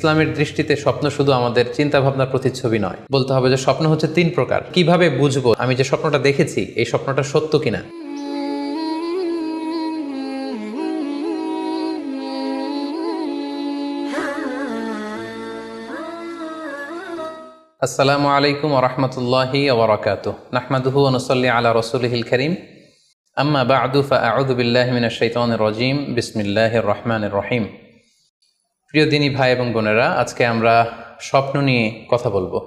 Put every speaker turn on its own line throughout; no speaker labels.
ইসলামের দৃষ্টিতে স্বপ্ন শুধু আমাদের চিন্তা ভাবনার প্রতিচ্ছবি নয়, বলতে হবে যে স্বপ্ন হচ্ছে 3 প্রকার। কিভাবে বুঝবো আমি যে স্বপ্নটা দেখেছি এই স্বপ্নটা সত্য কিনা? আসসালামু আলাইকুম ওয়া রাহমাতুল্লাহি ওয়া বারাকাতুহু। নাহমাদুহু ওয়া নুসাল্লি আলা রাসূলিহিল কারীম। আম্মা বা'দু ফাআউযু বিল্লাহি মিনাশ শাইতানির রাজীম। বিসমিল্লাহির রহমানির রহিম। প্রিয় দিনী ভাই এবং বোনেরা, আজকে আমরা স্বপ্ন নিয়ে কথা বলবো।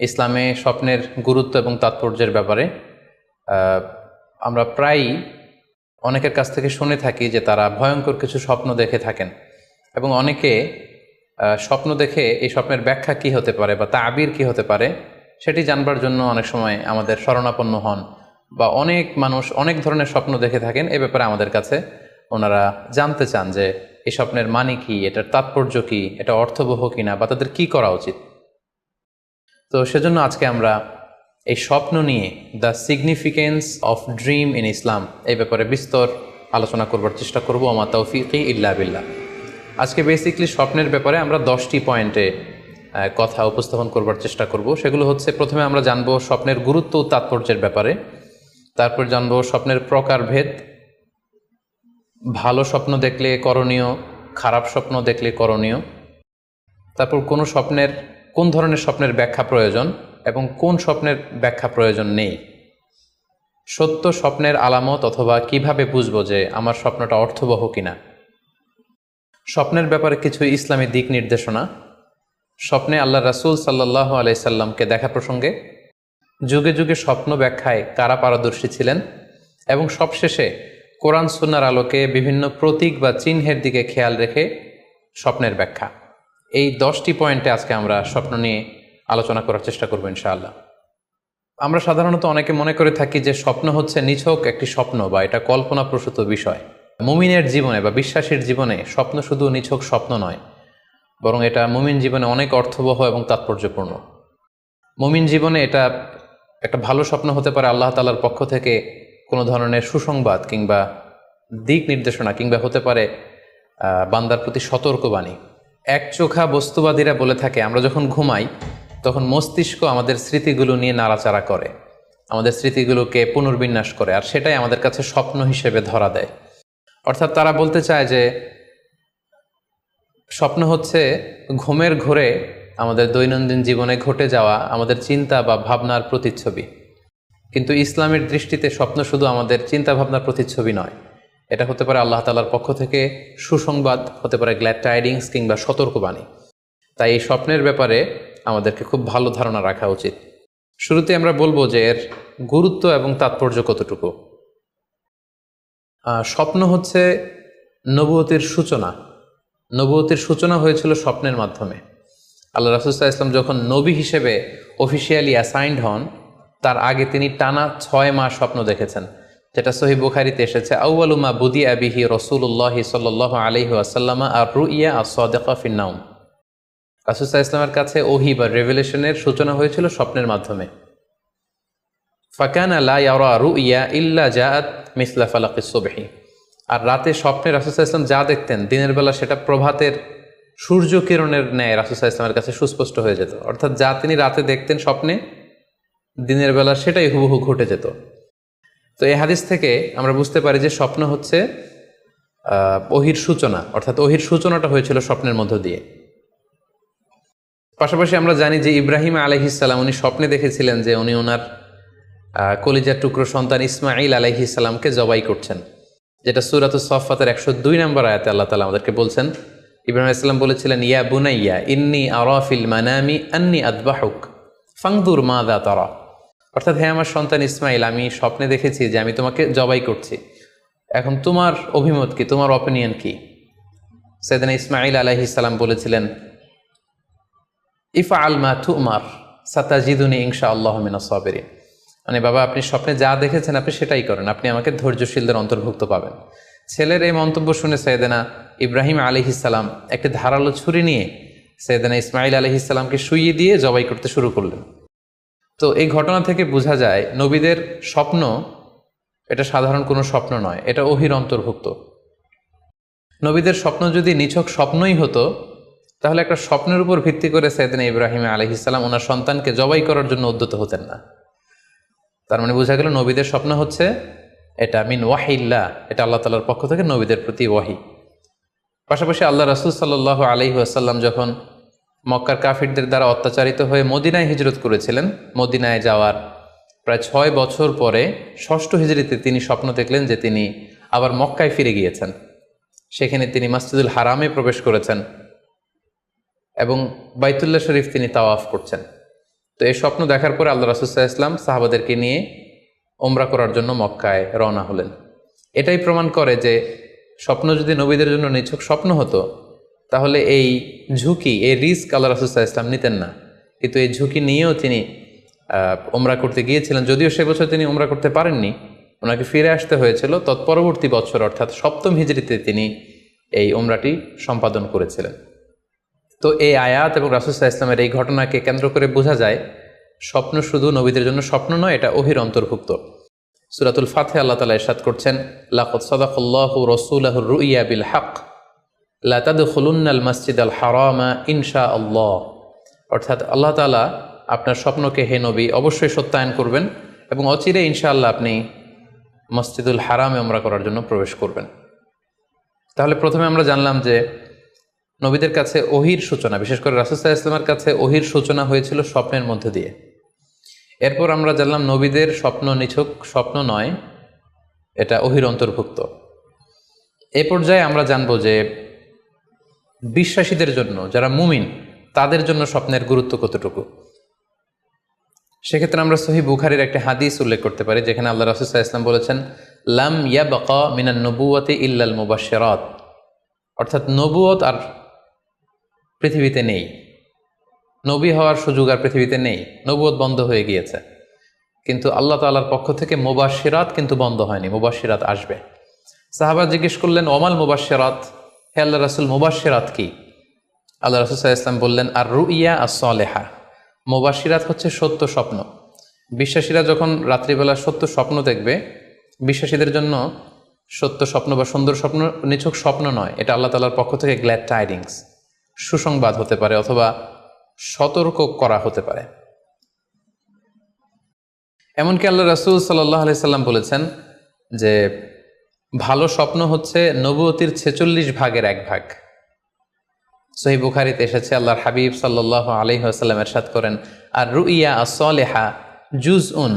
ইসলামে স্বপ্নের গুরুত্ব এবং তাৎপর্যের ব্যাপারে আমরা প্রায়ই অনেকের কাছ থেকে শুনে থাকি যে তারা ভয়ঙ্কর কিছু স্বপ্ন দেখে থাকেন, এবং অনেকে স্বপ্ন দেখে এই স্বপ্নের ব্যাখ্যা কি হতে পারে বা তাবির কি হতে পারে সেটি জানবার জন্য অনেক সময় আমাদের শরণাপন্ন হন, বা অনেক মানুষ অনেক ধরনের স্বপ্ন দেখে থাকেন। এ ব্যাপারে আমাদের কাছে ওনারা জানতে চান যে এই স্বপ্নের মানে কি, এটার তাৎপর্য কি, এটা অর্থবহ কিনা, বা তাদের কি করা উচিত। তো সেজন্য আজকে আমরা এই স্বপ্ন নিয়ে the significance of dream in Islam এই ব্যাপারে বিস্তর আলোচনা করবার চেষ্টা করব। আমা তাওফিকি ইল্লা বিল্লাহ। আজকে বেসিকলি স্বপ্নের ব্যাপারে আমরা 10টি পয়েন্টে কথা উপস্থাপন করবার চেষ্টা করব। সেগুলো হচ্ছে, প্রথমে আমরা জানবো স্বপ্নের গুরুত্ব ও তাৎপর্যের ব্যাপারে, তারপর জানবো স্বপ্নের প্রকারভেদ, ভালো স্বপ্ন দেখলে করণীয়, খারাপ স্বপ্ন দেখলে করণীয়, তারপর কোন ধরনের স্বপ্নের ব্যাখ্যা প্রয়োজন এবং কোন স্বপ্নের ব্যাখ্যা প্রয়োজন নেই, সত্য স্বপ্নের আলামত অথবা কিভাবে বুঝবো যে আমার স্বপ্নটা অর্থবহ কিনা, স্বপ্নের ব্যাপারে কিছু ইসলামী দিক নির্দেশনা, স্বপ্নে আল্লাহ রাসূল সাল্লাল্লাহু আলাইহি সাল্লামকে দেখা প্রসঙ্গে, যুগে যুগে স্বপ্ন ব্যাখ্যায় কারা পারদর্শী ছিলেন, এবং সবশেষে কোরআন সুন্নাহর আলোকে বিভিন্ন প্রতীক বা চিহ্নের দিকে খেয়াল রেখে স্বপ্নের ব্যাখ্যা। এই 10টি পয়েন্টে আজকে আমরা স্বপ্ন নিয়ে আলোচনা করার চেষ্টা করব ইনশাআল্লাহ। আমরা সাধারণত অনেকে মনে করে থাকি যে স্বপ্ন হচ্ছে নিছক একটি স্বপ্ন বা এটা কল্পনাপ্রসূত বিষয়। মুমিনের জীবনে বা বিশ্বাসীর জীবনে স্বপ্ন শুধু নিছক স্বপ্ন নয়, বরং এটা মুমিন জীবনে অনেক অর্থবহ এবং তাৎপর্যপূর্ণ। মুমিন জীবনে এটা একটা ভালো স্বপ্ন হতে পারে আল্লাহ তাআলার পক্ষ থেকে কোনো ধরনের সুসংবাদ কিংবা দিক নির্দেশনা, কিংবা হতে পারে বান্দার প্রতি সতর্কবাণী। একচোখা বস্তুবাদীরা বলে থাকে আমরা যখন ঘুমাই তখন মস্তিষ্ক আমাদের স্মৃতিগুলো নিয়ে নাড়াচাড়া করে, আমাদের স্মৃতিগুলোকে পুনর্বিন্যাস করে, আর সেটাই আমাদের কাছে স্বপ্ন হিসেবে ধরা দেয়। অর্থাৎ তারা বলতে চায় যে স্বপ্ন হচ্ছে ঘুমের ঘোরে আমাদের দৈনন্দিন জীবনে ঘটে যাওয়া আমাদের চিন্তা বা ভাবনার প্রতিচ্ছবি। কিন্তু ইসলামের দৃষ্টিতে স্বপ্ন শুধু আমাদের চিন্তা ভাবনার প্রতিচ্ছবি নয়, এটা হতে পারে আল্লাহ তাআলার পক্ষ থেকে সুসংবাদ, হতে পারে গ্ল্যাড টাইডিংস কিংবা সতর্কবাণী। তাই এই স্বপ্নের ব্যাপারে আমাদেরকে খুব ভালো ধারণা রাখা উচিত। শুরুতে আমরা বলবো যে এর গুরুত্ব এবং তাৎপর্য কতটুকু। স্বপ্ন হচ্ছে নবুয়তের সূচনা। নবুয়তের সূচনা হয়েছিল স্বপ্নের মাধ্যমে। আল্লাহ রাসূল সাল্লাল্লাহু আলাইহি ওয়াসাল্লাম যখন নবী হিসেবে অফিসিয়ালি অ্যাসাইন্ড হন, তার আগে তিনি টানা 6 মাস স্বপ্ন দেখেছেন, যেটা সহিহ বুখারীতে এসেছে। আউয়ালু মা বুদিআ বিহি রাসূলুল্লাহি সাল্লাল্লাহু আলাইহি ওয়াসাল্লাম আর-রুইয়া আস-সাদিকা ফিন-নাওম। রাসূল সাল্লাল্লাহু আলাইহি ওয়াসাল্লামের কাছে ওহী বা রেভেলেশনের সূচনা হয়েছিল স্বপ্নের মাধ্যমে। ফাকানা লা ইয়ারা রুইয়া ইল্লা জাআত মিসলা ফালাকিস সুবহি। আর রাতে স্বপ্নে রাসূল সাল্লাল্লাহু আলাইহি ওয়াসাল্লাম যা দেখতেন, দিনের বেলা সেটা প্রভাতের সূর্য কিরণের ন্যায় রাসূল সাল্লাল্লাহু আলাইহি ওয়াসাল্লামের কাছে সুস্পষ্ট হয়ে যেত। অর্থাৎ যা তিনি রাতে দেখতেন স্বপ্নে, দিনের বেলা সেটাই হুবহু ঘটে যেত। তো এই হাদিস থেকে আমরা বুঝতে পারি যে স্বপ্ন হচ্ছে ওহীর সূচনা, অর্থাৎ ওহীর সূচনাটা হয়েছিল স্বপ্নের মধ্য দিয়ে। পাশাপাশি আমরা জানি যে ইব্রাহিম আলাইহিস সালাম উনি স্বপ্নে দেখেছিলেন যে উনি ওনার কলিজার টুকরো সন্তান ইসমাঈল আলাইহিস সালামকে জবাই করছেন, যেটা সূরাতুস সাফফাতের 102 নম্বর আয়াতে আল্লাহ তাআলা আমাদেরকে বলছেন। ইব্রাহিম আলাইহিস সালাম বলেছিলেন, ইয়া বুনাইয়া ইন্নী আরা ফিল মানামি আন্নী আযবাহুক ফানজুর মাযা তারা। অর্থাৎ, হে আমার সন্তান ইসমাইল, আমি স্বপ্নে দেখেছি যে আমি তোমাকে জবাই করছি, এখন তোমার অভিমত কি, তোমার অপিনিয়ন কি? সাইয়েদনা ইসমাঈল আলাইহিস সালাম বলেছিলেন, ইফআল মা তুমার সাতাজিদুনি ইনশাআল্লাহু মিনাস সাবিরিন। মানে বাবা, আপনি স্বপ্নে যা দেখেছেন আপনি সেটাই করেন, আপনি আমাকে ধৈর্যশীলদের অন্তর্ভুক্ত পাবেন। ছেলের এই মন্তব্য শুনে সাইয়েদনা ইব্রাহিম আলাইহিস সালাম একটি ধারালো ছুরি নিয়ে সাইয়েদনা ইসমাঈল আলাইহিস সালামকে শুইয়ে দিয়ে জবাই করতে শুরু করলেন। তো এই ঘটনা থেকে বোঝা যায় নবীদের স্বপ্ন এটা সাধারণ কোনো স্বপ্ন নয়, এটা ওহীর অন্তর্ভুক্ত। নবীদের স্বপ্ন যদি নিছক স্বপ্নই হতো তাহলে একটা স্বপ্নের উপর ভিত্তি করে সাইয়েদনা ইব্রাহিম আলাইহিস সালাম ওনার সন্তানকে জবাই করার জন্য উদ্যত হতেন না। তার মানে বোঝা গেল নবীদের স্বপ্ন হচ্ছে এটা মিন ওয়াহিল্লাহ, এটা আল্লাহ তাআলার পক্ষ থেকে নবীদের প্রতি ওয়াহি। পাশাপাশি আল্লাহ রাসূল সাল্লাল্লাহু আলাইহি ওয়াসাল্লাম যখন মক্কার কাফিরদের দ্বারা অত্যাচারিত হয়ে মদিনায় হিজরত করেছিলেন, মদিনায় যাওয়ার প্রায় 6 বছর পরে 6ষ্ঠ হিজরিতে তিনি স্বপ্ন দেখলেন যে তিনি আবার মক্কায় ফিরে গিয়েছেন। সেখানে তিনি মসজিদুল হারামে প্রবেশ করেছেন এবং বাইতুল্লাহ শরীফ তিনি তাওয়াফ করছেন। তো এই স্বপ্ন দেখার পরে আল্লাহ রাসূল সাল্লাল্লাহু আলাইহি ওয়াসাল্লাম সাহাবাদেরকে নিয়ে ওমরা করার জন্য মক্কায় রওনা হলেন। এটাই প্রমাণ করে যে স্বপ্ন যদি নবীদের জন্য নিছক স্বপ্ন হতো তাহলে এই ঝুঁকি, এই রিস্ক আল্লাহ রাসূল সাল্লাল্লাহু আলাইহি ওয়াসাল্লাম নিতেন না। কিন্তু এই ঝুঁকি নিয়েও তিনি ওমরা করতে গিয়েছিলেন, যদিও সে বছর তিনি ওমরা করতে পারেননি, ওনাকে ফিরে আসতে হয়েছিল। তৎপরবর্তী বছর অর্থাৎ 7ম হিজরিতে তিনি এই ওমরাটি সম্পাদন করেছিলেন। তো এই আয়াত এবং রাসূল সাল্লাল্লাহু আলাইহি ওয়াসাল্লামের এই ঘটনাকে কেন্দ্র করে বোঝা যায় স্বপ্ন শুধু নবীদের জন্য স্বপ্ন নয়, এটা ওহীর অন্তর্ভুক্ত। সূরাতুল ফাতিহা আল্লাহ তাআলা ইরশাদ করছেন, লাকাদ সাদাকাল্লাহু রাসূলাহুর রুইয়া বিল হক লা তাদখুলুন্নাল মাসজিদাল হারামা ইনশাআল্লাহ। অর্থাৎ আল্লাহ তাআলা আপনার স্বপ্নকে হে নবী অবশ্যই সত্যায়ন করবেন এবং অচিরে ইনশাআল্লাহ আপনি মসজিদুল হারামে উমরা করার জন্য প্রবেশ করবেন। তাহলে প্রথমে আমরা জানলাম যে নবীদের কাছে ওহীর সূচনা, বিশেষ করে রাসূল সাল্লাল্লাহু আলাইহি ওয়াসাল্লামের কাছে ওহীর সূচনা হয়েছিল স্বপ্নের মধ্যে দিয়ে। এরপর আমরা জানলাম নবীদের স্বপ্ন নিছক স্বপ্ন নয়, এটা ওহীর অন্তর্ভুক্ত। এ পর্যায়ে আমরা জানব যে বিশ্বাসীদের জন্য, যারা মুমিন, তাদের জন্য স্বপ্নের গুরুত্ব কতটুকু। সেক্ষেত্রে আমরা সহিহ বুখারীর একটা হাদিস উল্লেখ করতে পারি, যেখানে আল্লাহ রাসূল সাল্লাল্লাহু আলাইহি ওয়াসাল্লাম বলেছেন, লাম ইয়াবকা মিনান নবুওয়াতি ইল্লাল মুবাশশিরাত। অর্থাৎ নবুয়ত আর পৃথিবীতে নেই, নবী হওয়ার সুযোগ আর পৃথিবীতে নেই, নবুয়ত বন্ধ হয়ে গিয়েছে। কিন্তু আল্লাহ তাআলার পক্ষ থেকে মুবাশশিরাত কিন্তু বন্ধ হয়নি, মুবাশশিরাত আসবে। সাহাবা জিজ্ঞেস করলেন, ওমাল মুবাশশিরাত, হে আল্লাহ রাসূল মুবাশশিরাত কি? আল্লাহ রাসূল সাল্লাল্লাহু আলাইহি ওয়াসাল্লাম বললেন, আর রুইয়া আস-সালেহা। মুবাশশিরাত হচ্ছে সত্য স্বপ্ন। বিশ্বাসীরা যখন রাত্রিবেলা সত্য স্বপ্ন দেখবে, বিশ্বাসীদের জন্য সত্য স্বপ্ন বা সুন্দর স্বপ্ন নিছক স্বপ্ন নয়, এটা আল্লাহ তাআলার পক্ষ থেকে গ্ল্যাড টাইডিংস, সুসংবাদ হতে পারে অথবা সতর্ক করা হতে পারে। এমনকি আল্লাহ রাসূল সাল্লাল্লাহু আলাইহি সাল্লাম বলেছেন যে ভালো স্বপ্ন হচ্ছে নবুয়তির 46 ভাগের 1 ভাগ। সহিহ বুখারীতে এসেছে, আল্লাহর হাবিব সাল্লাল্লাহু আলাইহি ওয়াসাল্লাম ইরশাদ করেন, আর রুইয়া আস-সালিহা জুজউন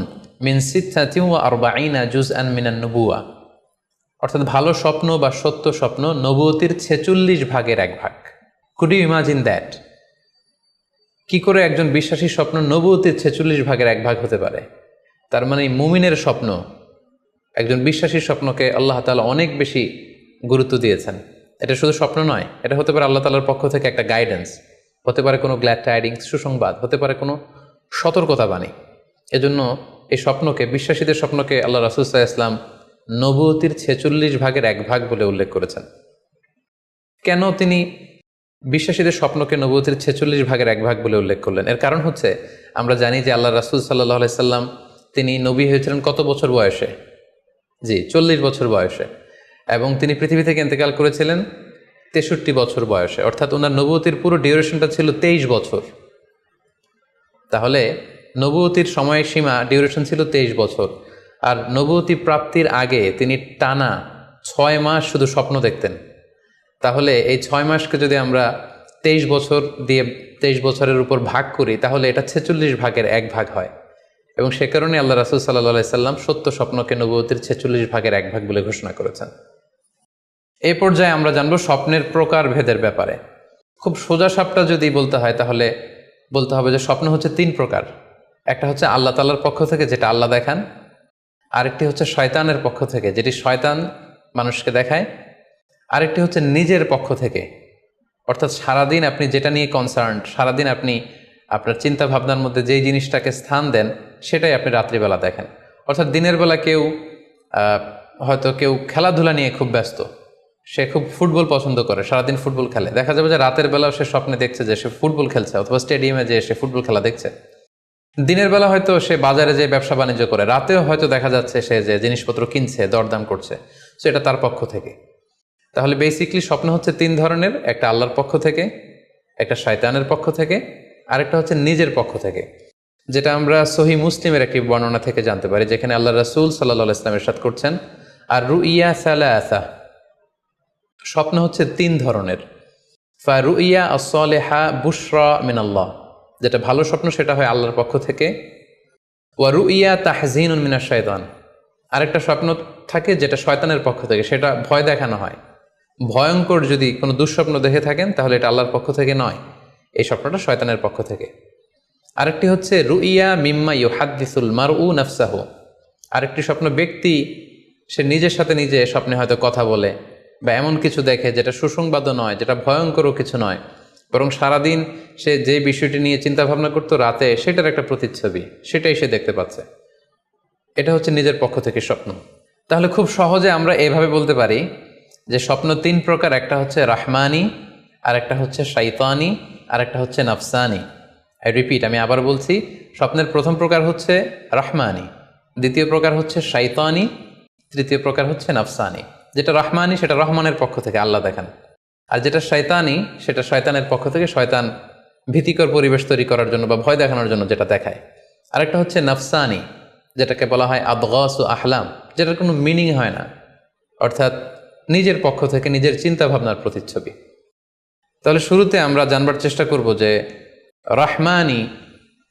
মিন 46 জুজআন মিনান নবুওয়া। অর্থাৎ ভালো স্বপ্ন বা সত্য স্বপ্ন নবুয়তির 46 ভাগের 1 ভাগ। Could you imagine that? কি করে একজন বিশ্বাসী স্বপ্ন নবুয়তির 46 ভাগের 1 ভাগ হতে পারে? তার মানে মুমিনের স্বপ্ন, একজন বিশ্বাসীর স্বপ্নকে আল্লাহ তাআলা অনেক বেশি গুরুত্ব দিয়েছেন। এটা শুধু স্বপ্ন নয়, এটা হতে পারে আল্লাহ তাআলার পক্ষ থেকে একটা গাইডেন্স, হতে পারে কোনো গ্ল্যাড টাইডিংস, সুসংবাদ, হতে পারে কোনো সতর্কতা বাণী। এজন্য এই স্বপ্নকে, বিশ্বাসীদের স্বপ্নকে আল্লাহ রাসূল সাল্লাল্লাহু আলাইহি ওয়াসাল্লাম নবুয়তির 46 ভাগের 1 ভাগ বলে উল্লেখ করেছেন। কেন তিনি বিশ্বাসীদের স্বপ্নকে নবুয়তির 46 ভাগের 1 ভাগ বলে উল্লেখ করলেন? এর কারণ হচ্ছে, আমরা জানি যে আল্লাহ রাসূল সাল্লাল্লাহু আলাইহি সাল্লাম তিনি নবী হয়েছিলেন কত বছর বয়সে? জি, 40 বছর বয়সে। এবং তিনি পৃথিবী থেকে ইন্তেকাল করেছিলেন 63 বছর বয়সে। অর্থাৎ ওনার নবুয়তির পুরো ডিউরেশনটা ছিল 23 বছর। তাহলে নবুয়তির সময়সীমা ডিউরেশন ছিল 23 বছর। আর নবুয়তি প্রাপ্তির আগে তিনি টানা 6 মাস শুধু স্বপ্ন দেখতেন। তাহলে এই 6 মাসকে যদি আমরা 23 বছর দিয়ে 23 বছরের উপর ভাগ করি, তাহলে এটা 46 ভাগের 1 ভাগ হয়। এবং সে কারণে আল্লাহ রাসূল সাল্লাল্লাহু আলাইহি সাল্লাম সত্য স্বপ্নকে নবুয়তির 46 ভাগের 1 ভাগ বলে ঘোষণা করেছেন। এই পর্যায়ে আমরা জানব স্বপ্নের প্রকার ভেদের ব্যাপারে। খুব সোজা সাপটা যদি বলতে হয়, তাহলে বলতে হবে যে স্বপ্ন হচ্ছে 3 প্রকার। একটা হচ্ছে আল্লাহ তাআলার পক্ষ থেকে, যেটা আল্লাহ দেখান। আরেকটি হচ্ছে শয়তানের পক্ষ থেকে, যেটি শয়তান মানুষকে দেখায়। আরেকটি হচ্ছে নিজের পক্ষ থেকে, অর্থাৎ সারাদিন আপনি যেটা নিয়ে কনসার্নড, সারাদিন আপনি আপনার চিন্তা ভাবনার মধ্যে যেই জিনিসটাকে স্থান দেন, সেটাই আপনি রাত্রিবেলা দেখেন। অর্থাৎ দিনের বেলা হয়তো কেউ খেলাধুলা নিয়ে খুব ব্যস্ত, সে খুব ফুটবল পছন্দ করে, সারাদিন ফুটবল খেলে। দেখা যাবে যে রাতের বেলাও সে স্বপ্নে দেখছে যে সে ফুটবল খেলছে, অথবা স্টেডিয়ামে যে সে ফুটবল খেলা দেখছে। দিনের বেলা হয়তো সে বাজারে যে ব্যবসা বাণিজ্য করে, রাতেও হয়তো দেখা যাচ্ছে সে যে জিনিসপত্র কিনছে, দরদাম করছে। সো এটা তার পক্ষ থেকে। তাহলে বেসিকলি স্বপ্ন হচ্ছে 3 ধরনের। একটা আল্লাহর পক্ষ থেকে, একটা শয়তানের পক্ষ থেকে, আরেকটা হচ্ছে নিজের পক্ষ থেকে, যেটা আমরা সহি মুসলিমের একটি বর্ণনা থেকে জানতে পারি, যেখানে আল্লাহ রাসূল সাল্লাল্লাহু আলাইহি ওয়াসাল্লাম ইরশাদ করছেন, আর রুইয়া সালাসা, স্বপ্ন হচ্ছে 3 ধরনের। ফারুইয়া আস-সালিহা বুশরা মিনাল্লাহ, যেটা ভালো স্বপ্ন সেটা হয় আল্লাহর পক্ষ থেকে। ওয়া রুইয়া তাহজিনুন মিনাশ শাইতান, আরেকটা স্বপ্ন থাকে যেটা শয়তানের পক্ষ থেকে, সেটা ভয় দেখানো হয়। ভয়ঙ্কর যদি কোনো দুঃস্বপ্ন দেখে থাকেন তাহলে এটা আল্লাহর পক্ষ থেকে নয়, এই স্বপ্নটা শয়তানের পক্ষ থেকে। আরেকটি হচ্ছে রুইয়া মিম্মা ইউহাদ্দিসুল মারউ নাফসাহু, আরেকটি স্বপ্ন ব্যক্তি সে নিজের সাথে নিজে স্বপ্নে হয়তো কথা বলে বা এমন কিছু দেখে যেটা সুসংবাদও নয়, যেটা ভয়ঙ্করও কিছু নয়, বরং সারাদিন সে যে বিষয়টি নিয়ে চিন্তা ভাবনা করতো রাতে সেটার একটা প্রতিচ্ছবি, সেটাই সে দেখতে পাচ্ছে। এটা হচ্ছে নিজের পক্ষ থেকে স্বপ্ন। তাহলে খুব সহজে আমরা এভাবে বলতে পারি যে স্বপ্ন 3 প্রকার, একটা হচ্ছে রাহমানি, আর একটা হচ্ছে শাইতানি, আর একটা হচ্ছে নাফসানি। আই রিপিট, আমি আবার বলছি, স্বপ্নের প্রথম প্রকার হচ্ছে রাহমানি, দ্বিতীয় প্রকার হচ্ছে শাইতানি, তৃতীয় প্রকার হচ্ছে নাফসানি। যেটা রাহমানি সেটা রহমানের পক্ষ থেকে আল্লাহ দেখান, আর যেটা শয়তানি সেটা শয়তানের পক্ষ থেকে, শয়তান ভীতিকর পরিবেশ তৈরি করার জন্য বা ভয় দেখানোর জন্য যেটা দেখায়। আরেকটা হচ্ছে নাফসানি, যেটাকে বলা হয় আদগাস ও আহলাম, যেটার কোনো মিনিং হয় না, অর্থাৎ নিজের পক্ষ থেকে নিজের চিন্তা ভাবনার প্রতিচ্ছবি। তাহলে শুরুতে আমরা জানবার চেষ্টা করব যে রাহমানি,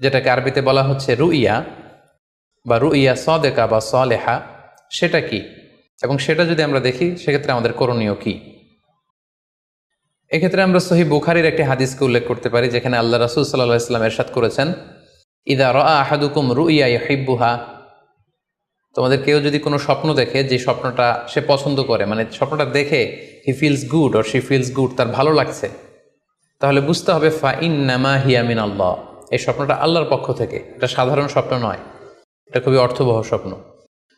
যেটাকে আরবিতে বলা হচ্ছে রুইয়া বা রুইয়া সাদেকা বা সালেহা, সেটা কি, এবং সেটা যদি আমরা দেখি সেক্ষেত্রে আমাদের করণীয় কি। এক্ষেত্রে আমরা সহি বুখারীর একটি হাদিসকে উল্লেখ করতে পারি, যেখানে আল্লাহ রাসূল সাল্লাল্লাহু আলাইহি ওয়াসাল্লাম ইরশাদ করেছেন, ইযা রাআ আহাদুকুম রুইয়া ইউহিব্বুহা, তোমাদের কেউ যদি কোনো স্বপ্ন দেখে যে স্বপ্নটা সে পছন্দ করে, মানে স্বপ্নটা দেখে he feels good or she feels good, তার ভালো লাগছে, তাহলে বুঝতে হবে ফা ইন্নামা হিয়া মিনাল্লাহ, এই স্বপ্নটা আল্লাহর পক্ষ থেকে, এটা সাধারণ স্বপ্ন নয়, এটা খুবই অর্থবহ স্বপ্ন।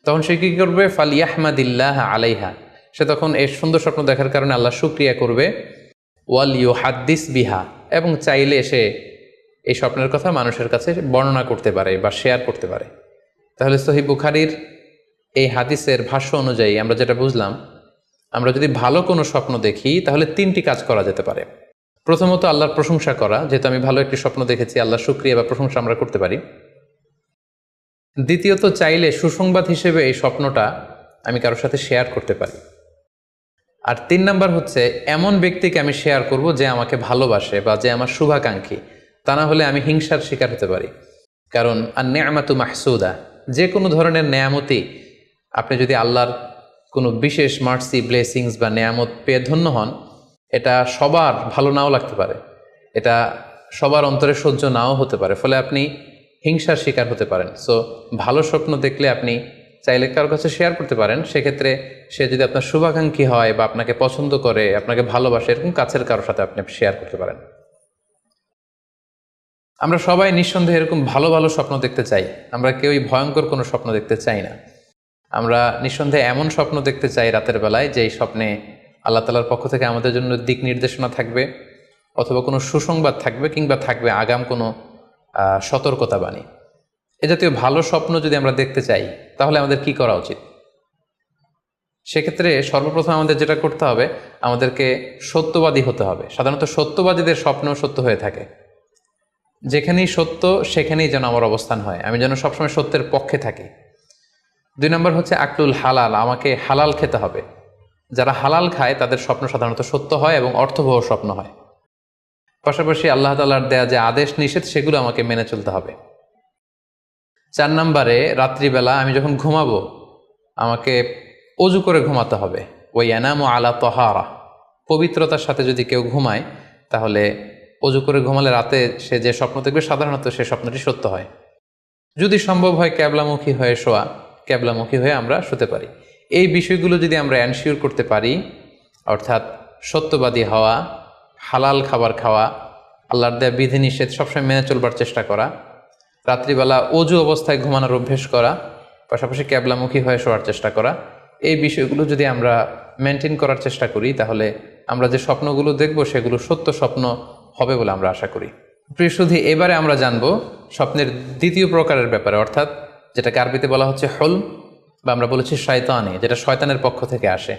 তখন সে কী করবে? ফালিয়াহমাদিল্লাহ আলাইহা, সে তখন এই সুন্দর স্বপ্ন দেখার কারণে আল্লাহ শুকরিয়া করবে। ওয়াল ইউহাদ্দিস বিহা, এবং চাইলে সে এই স্বপ্নের কথা মানুষের কাছে বর্ণনা করতে পারে বা শেয়ার করতে পারে। তাহলে সহিহ বুখারীর এই হাদিসের ভাষ্য অনুযায়ী আমরা যেটা বুঝলাম, আমরা যদি ভালো কোনো স্বপ্ন দেখি তাহলে 3টি কাজ করা যেতে পারে। প্রথমত আল্লাহর প্রশংসা করা, যেহেতু আমি ভালো একটি স্বপ্ন দেখেছি, আল্লাহর শুকরিয়া বা প্রশংসা আমরা করতে পারি। দ্বিতীয়ত চাইলে সুসংবাদ হিসেবে এই স্বপ্নটা আমি কারোর সাথে শেয়ার করতে পারি। আর 3 নাম্বার হচ্ছে এমন ব্যক্তিকে আমি শেয়ার করব যে আমাকে ভালোবাসে বা যে আমার শুভাকাঙ্ক্ষী, তা না হলে আমি হিংসার শিকার হতে পারি। কারণ আন-নি'মাতু মাহসুদা, যে কোনো ধরনের নেয়ামতই, আপনি যদি আল্লাহর কোনো বিশেষ মার্সি, ব্লেসিংস বা নেয়ামত পেয়ে ধন্য হন, এটা সবার ভালো নাও লাগতে পারে, এটা সবার অন্তরে সহ্য নাও হতে পারে, ফলে আপনি হিংসার শিকার হতে পারেন। সো ভালো স্বপ্ন দেখলে আপনি চাইলে কারোর কাছে শেয়ার করতে পারেন, সেক্ষেত্রে সে যদি আপনার শুভাকাঙ্ক্ষী হয় বা আপনাকে পছন্দ করে, আপনাকে ভালোবাসে, এরকম কাছের কারোর সাথে আপনি শেয়ার করতে পারেন। আমরা সবাই নিঃসন্দেহে এরকম ভালো ভালো স্বপ্ন দেখতে চাই, আমরা কেউই ভয়ঙ্কর কোনো স্বপ্ন দেখতে চাই না। আমরা নিঃসন্দেহে এমন স্বপ্ন দেখতে চাই রাতের বেলায় যেই স্বপ্নে আল্লাহ তাআলার পক্ষ থেকে আমাদের জন্য দিক নির্দেশনা থাকবে, অথবা কোনো সুসংবাদ থাকবে, কিংবা থাকবে আগাম কোনো সতর্কতা বাণী। এ জাতীয় ভালো স্বপ্ন যদি আমরা দেখতে চাই তাহলে আমাদের কি করা উচিত? সেক্ষেত্রে সর্বপ্রথম আমাদের যেটা করতে হবে, আমাদেরকে সত্যবাদী হতে হবে। সাধারণত সত্যবাদীদের স্বপ্ন সত্য হয়ে থাকে। যেখানেই সত্য সেখানেই যেন আমার অবস্থান হয়, আমি যেন সবসময় সত্যের পক্ষে থাকি। 2 নম্বর হচ্ছে আকলুল হালাল, আমাকে হালাল খেতে হবে। যারা হালাল খায় তাদের স্বপ্ন সাধারণত সত্য হয় এবং অর্থবহ স্বপ্ন হয়। পাশাপাশি আল্লাহ তাআলার দেয়া যে আদেশ নিষেধ সেগুলো আমাকে মেনে চলতে হবে। 4 নম্বরে রাত্রিবেলা আমি যখন ঘুমাবো আমাকে অজু করে ঘুমাতে হবে। ওয়ায়ানামু আলা তাহারা, পবিত্রতার সাথে যদি কেউ ঘুমায় তাহলে অজু করে ঘুমালে রাতে সে যে স্বপ্ন দেখবে সাধারণত সে স্বপ্নটি সত্য হয়। যদি সম্ভব হয় ক্যাবলামুখী হয়ে শোয়া, ক্যাবলামুখী হয়ে আমরা শুতে পারি। এই বিষয়গুলো যদি আমরা এনশিওর করতে পারি, অর্থাৎ সত্যবাদী হওয়া, হালাল খাবার খাওয়া, আল্লাহর দেয়া বিধিনিষেধ সবসময় মেনে চলবার চেষ্টা করা, রাত্রিবেলা অজু অবস্থায় ঘুমানোর অভ্যেস করা, পাশাপাশি ক্যাবলামুখী হয়ে শোয়ার চেষ্টা করা, এই বিষয়গুলো যদি আমরা মেনটেন করার চেষ্টা করি তাহলে আমরা যে স্বপ্নগুলো দেখব সেগুলো সত্য স্বপ্ন হবে বলে আমরা আশা করি। প্রিয় সুধী, এবারে আমরা জানব স্বপ্নের দ্বিতীয় প্রকারের ব্যাপারে, অর্থাৎ যেটাকে আরবিতে বলা হচ্ছে হলম, বা আমরা বলেছি শয়তানি, যেটা শয়তানের পক্ষ থেকে আসে।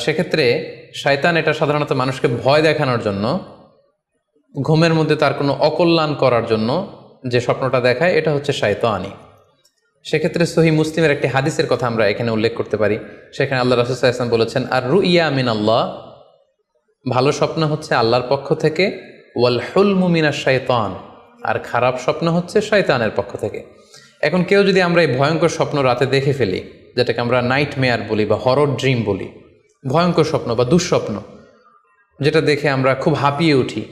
সেক্ষেত্রে শয়তান এটা সাধারণত মানুষকে ভয় দেখানোর জন্য ঘুমের মধ্যে তার কোনো অকল্যাণ করার জন্য যে স্বপ্নটা দেখায় এটা হচ্ছে শায়তানি। সেক্ষেত্রে সহিহ মুসলিমের একটি হাদিসের কথা আমরা এখানে উল্লেখ করতে পারি। সেখানে আল্লাহ রাসূল সাল্লাল্লাহু আলাইহি ওয়াসাল্লাম বলেছেন, আর রুইয়া মিন আল্লাহ, ভালো স্বপ্ন হচ্ছে আল্লাহর পক্ষ থেকে, ওয়াল হুলমু মিনাশ শাইতান, আর খারাপ স্বপ্ন হচ্ছে শয়তানের পক্ষ থেকে। এখন কেউ যদি আমরা এই ভয়ঙ্কর স্বপ্ন রাতে দেখে ফেলি, যেটাকে আমরা নাইট মেয়ার বলি বা হরর ড্রিম বলি, ভয়ঙ্কর স্বপ্ন বা দুঃস্বপ্ন, যেটা দেখে আমরা খুব হাঁপিয়ে উঠি,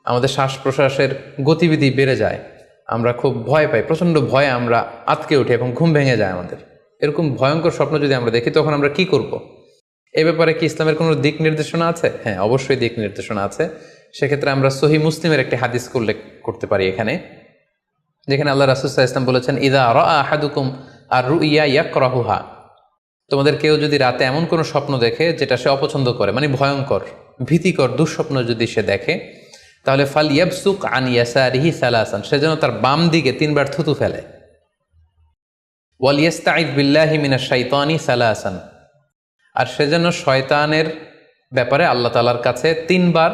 আমাদের শ্বাস প্রশ্বাসের গতিবিধি বেড়ে যায়, আমরা খুব ভয় পাই, প্রচণ্ড ভয়ে আমরা আতকে উঠি এবং ঘুম ভেঙে যায় আমাদের, এরকম ভয়ঙ্কর স্বপ্ন যদি আমরা দেখি তখন আমরা কি করব? এ ব্যাপারে কি ইসলামের কোনো দিক নির্দেশনা আছে? হ্যাঁ, অবশ্যই দিক নির্দেশনা আছে। সেক্ষেত্রে আমরা সহিহ মুসলিমের একটি হাদিস উল্লেখ করতে পারি এখানে, যেখানে আল্লাহ রাসূল সাল্লাল্লাহু আলাইহি ওয়াসাল্লাম বলেছেন, ইযা রাআ আহাদুকুম আর রুইয়া ইয়াকরাহুহা, তোমাদের কেউ যদি রাতে এমন কোনো স্বপ্ন দেখে যেটা সে অপছন্দ করে, মানে ভয়ঙ্কর ভীতিকর দুঃস্বপ্ন যদি সে দেখে, তাহলে ফাল ইয়াবসুক আন ইয়াসারিহি সালাসান, সে যেন তার বাম দিকে 3 বার থুতু ফেলে। ওয়াল ইস্তাইয বিল্লাহি মিনাশ শাইতানি সালাসান, আর সে যেন শয়তানের ব্যাপারে আল্লাহ তাআলার কাছে 3 বার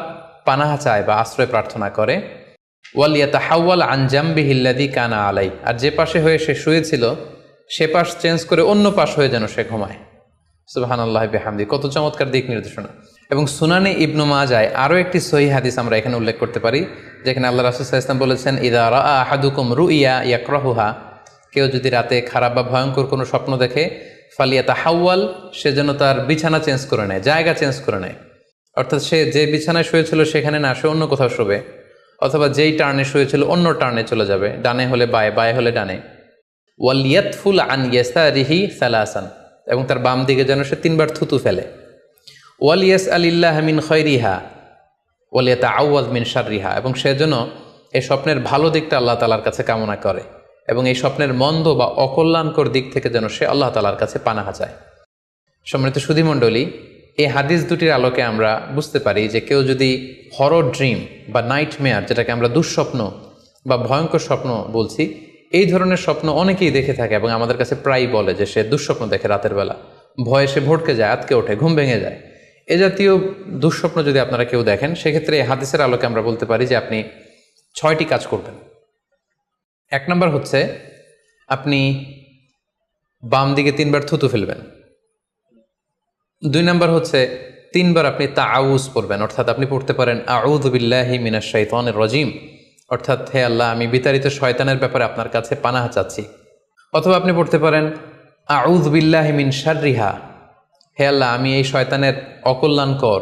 পানাহা চায় বা আশ্রয় প্রার্থনা করে। ওয়াল ইয়াতাহাওয়াল আন জামবিহি আল্লাযী কানা আলাই, আর যে পাশে হয়ে সে শুয়েছিল সে পাশ চেঞ্জ করে অন্য পাশ হয়ে যেন সে ঘুমায়। সুবহানাল্লাহি বিহামদি, কত চমৎকার দিক নির্দেশনা। এবং সুনানে ইবনু মাজায় আরও একটি সহিহ হাদিস আমরা এখানে উল্লেখ করতে পারি, যেখানে আল্লাহ রাসূল সাল্লাল্লাহু আলাইহি ওয়াসাল্লাম বলেছেন, ইযা রাআ আহাদুকুম রুইয়া ইয়াকরাহুহা, কেউ যদি রাতে খারাপ বা ভয়ঙ্কর কোনো স্বপ্ন দেখে, ফালিয়াতাহাওয়াল, সে যেন তার বিছানা চেঞ্জ করে নেয়, জায়গা চেঞ্জ করে নেয়। অর্থাৎ সে যে বিছানায় শুয়েছিল সেখানে না, সে অন্য কোথাও শোবে, অথবা যেই টার্নে শুয়েছিল অন্য টার্নে চলে যাবে, ডানে হলে বায়ে, বায়ে হলে ডানে। ওয়াল ইয়াতফুল আন ইয়াসারিহি সালাসান, এবং তার বাম দিকে যেন সে 3 বার থুতু ফেলে। ওয়াল ইয়াসআলিল্লাহ মিন খায়রিহা ওয়াল ইয়াতাআওয়ায মিন শাররিহা, এবং সে যেন এই স্বপ্নের ভালো দিকটা আল্লাহ তাআলার কাছে কামনা করে, এবং এই স্বপ্নের মন্দ বা অকল্যাণকর দিক থেকে যেন সে আল্লাহ তাআলার কাছে পানাহা চায়। সম্মানিত সুধীমণ্ডলী, এই হাদিস দুটির আলোকে আমরা বুঝতে পারি যে কেউ যদি হরর ড্রিম বা নাইট মেয়ার, যেটাকে আমরা দুঃস্বপ্ন বা ভয়ঙ্কর স্বপ্ন বলছি, এই ধরনের স্বপ্ন অনেকেই দেখে থাকে এবং আমাদের কাছে প্রায়ই বলে যে সে দুঃস্বপ্ন দেখে রাতের বেলা, ভয়ে সে ভড়কে যায়, আতকে ওঠে, ঘুম ভেঙে যায়। এ জাতীয় দুঃস্বপ্ন যদি আপনারা কেউ দেখেন, সেক্ষেত্রে এই হাদিসের আলোকে আমরা বলতে পারি যে আপনি 6টি কাজ করবেন। 1 নম্বর হচ্ছে আপনি বাম দিকে 3 বার থুতু ফেলবেন। 2 নম্বর হচ্ছে 3 বার আপনি তাআউয পড়বেন, অর্থাৎ আপনি পড়তে পারেন আউযু বিল্লাহি মিনাশ শাইতানির রাজিম, অর্থাৎ হে আল্লাহ, আমি বিতাড়িত শয়তানের ব্যাপারে আপনার কাছে পানাহা চাচ্ছি। অথবা আপনি পড়তে পারেন আউযু বিল্লাহি মিন শাররিহা, হে আল্লাহ, আমি এই শয়তানের অকল্যাণকর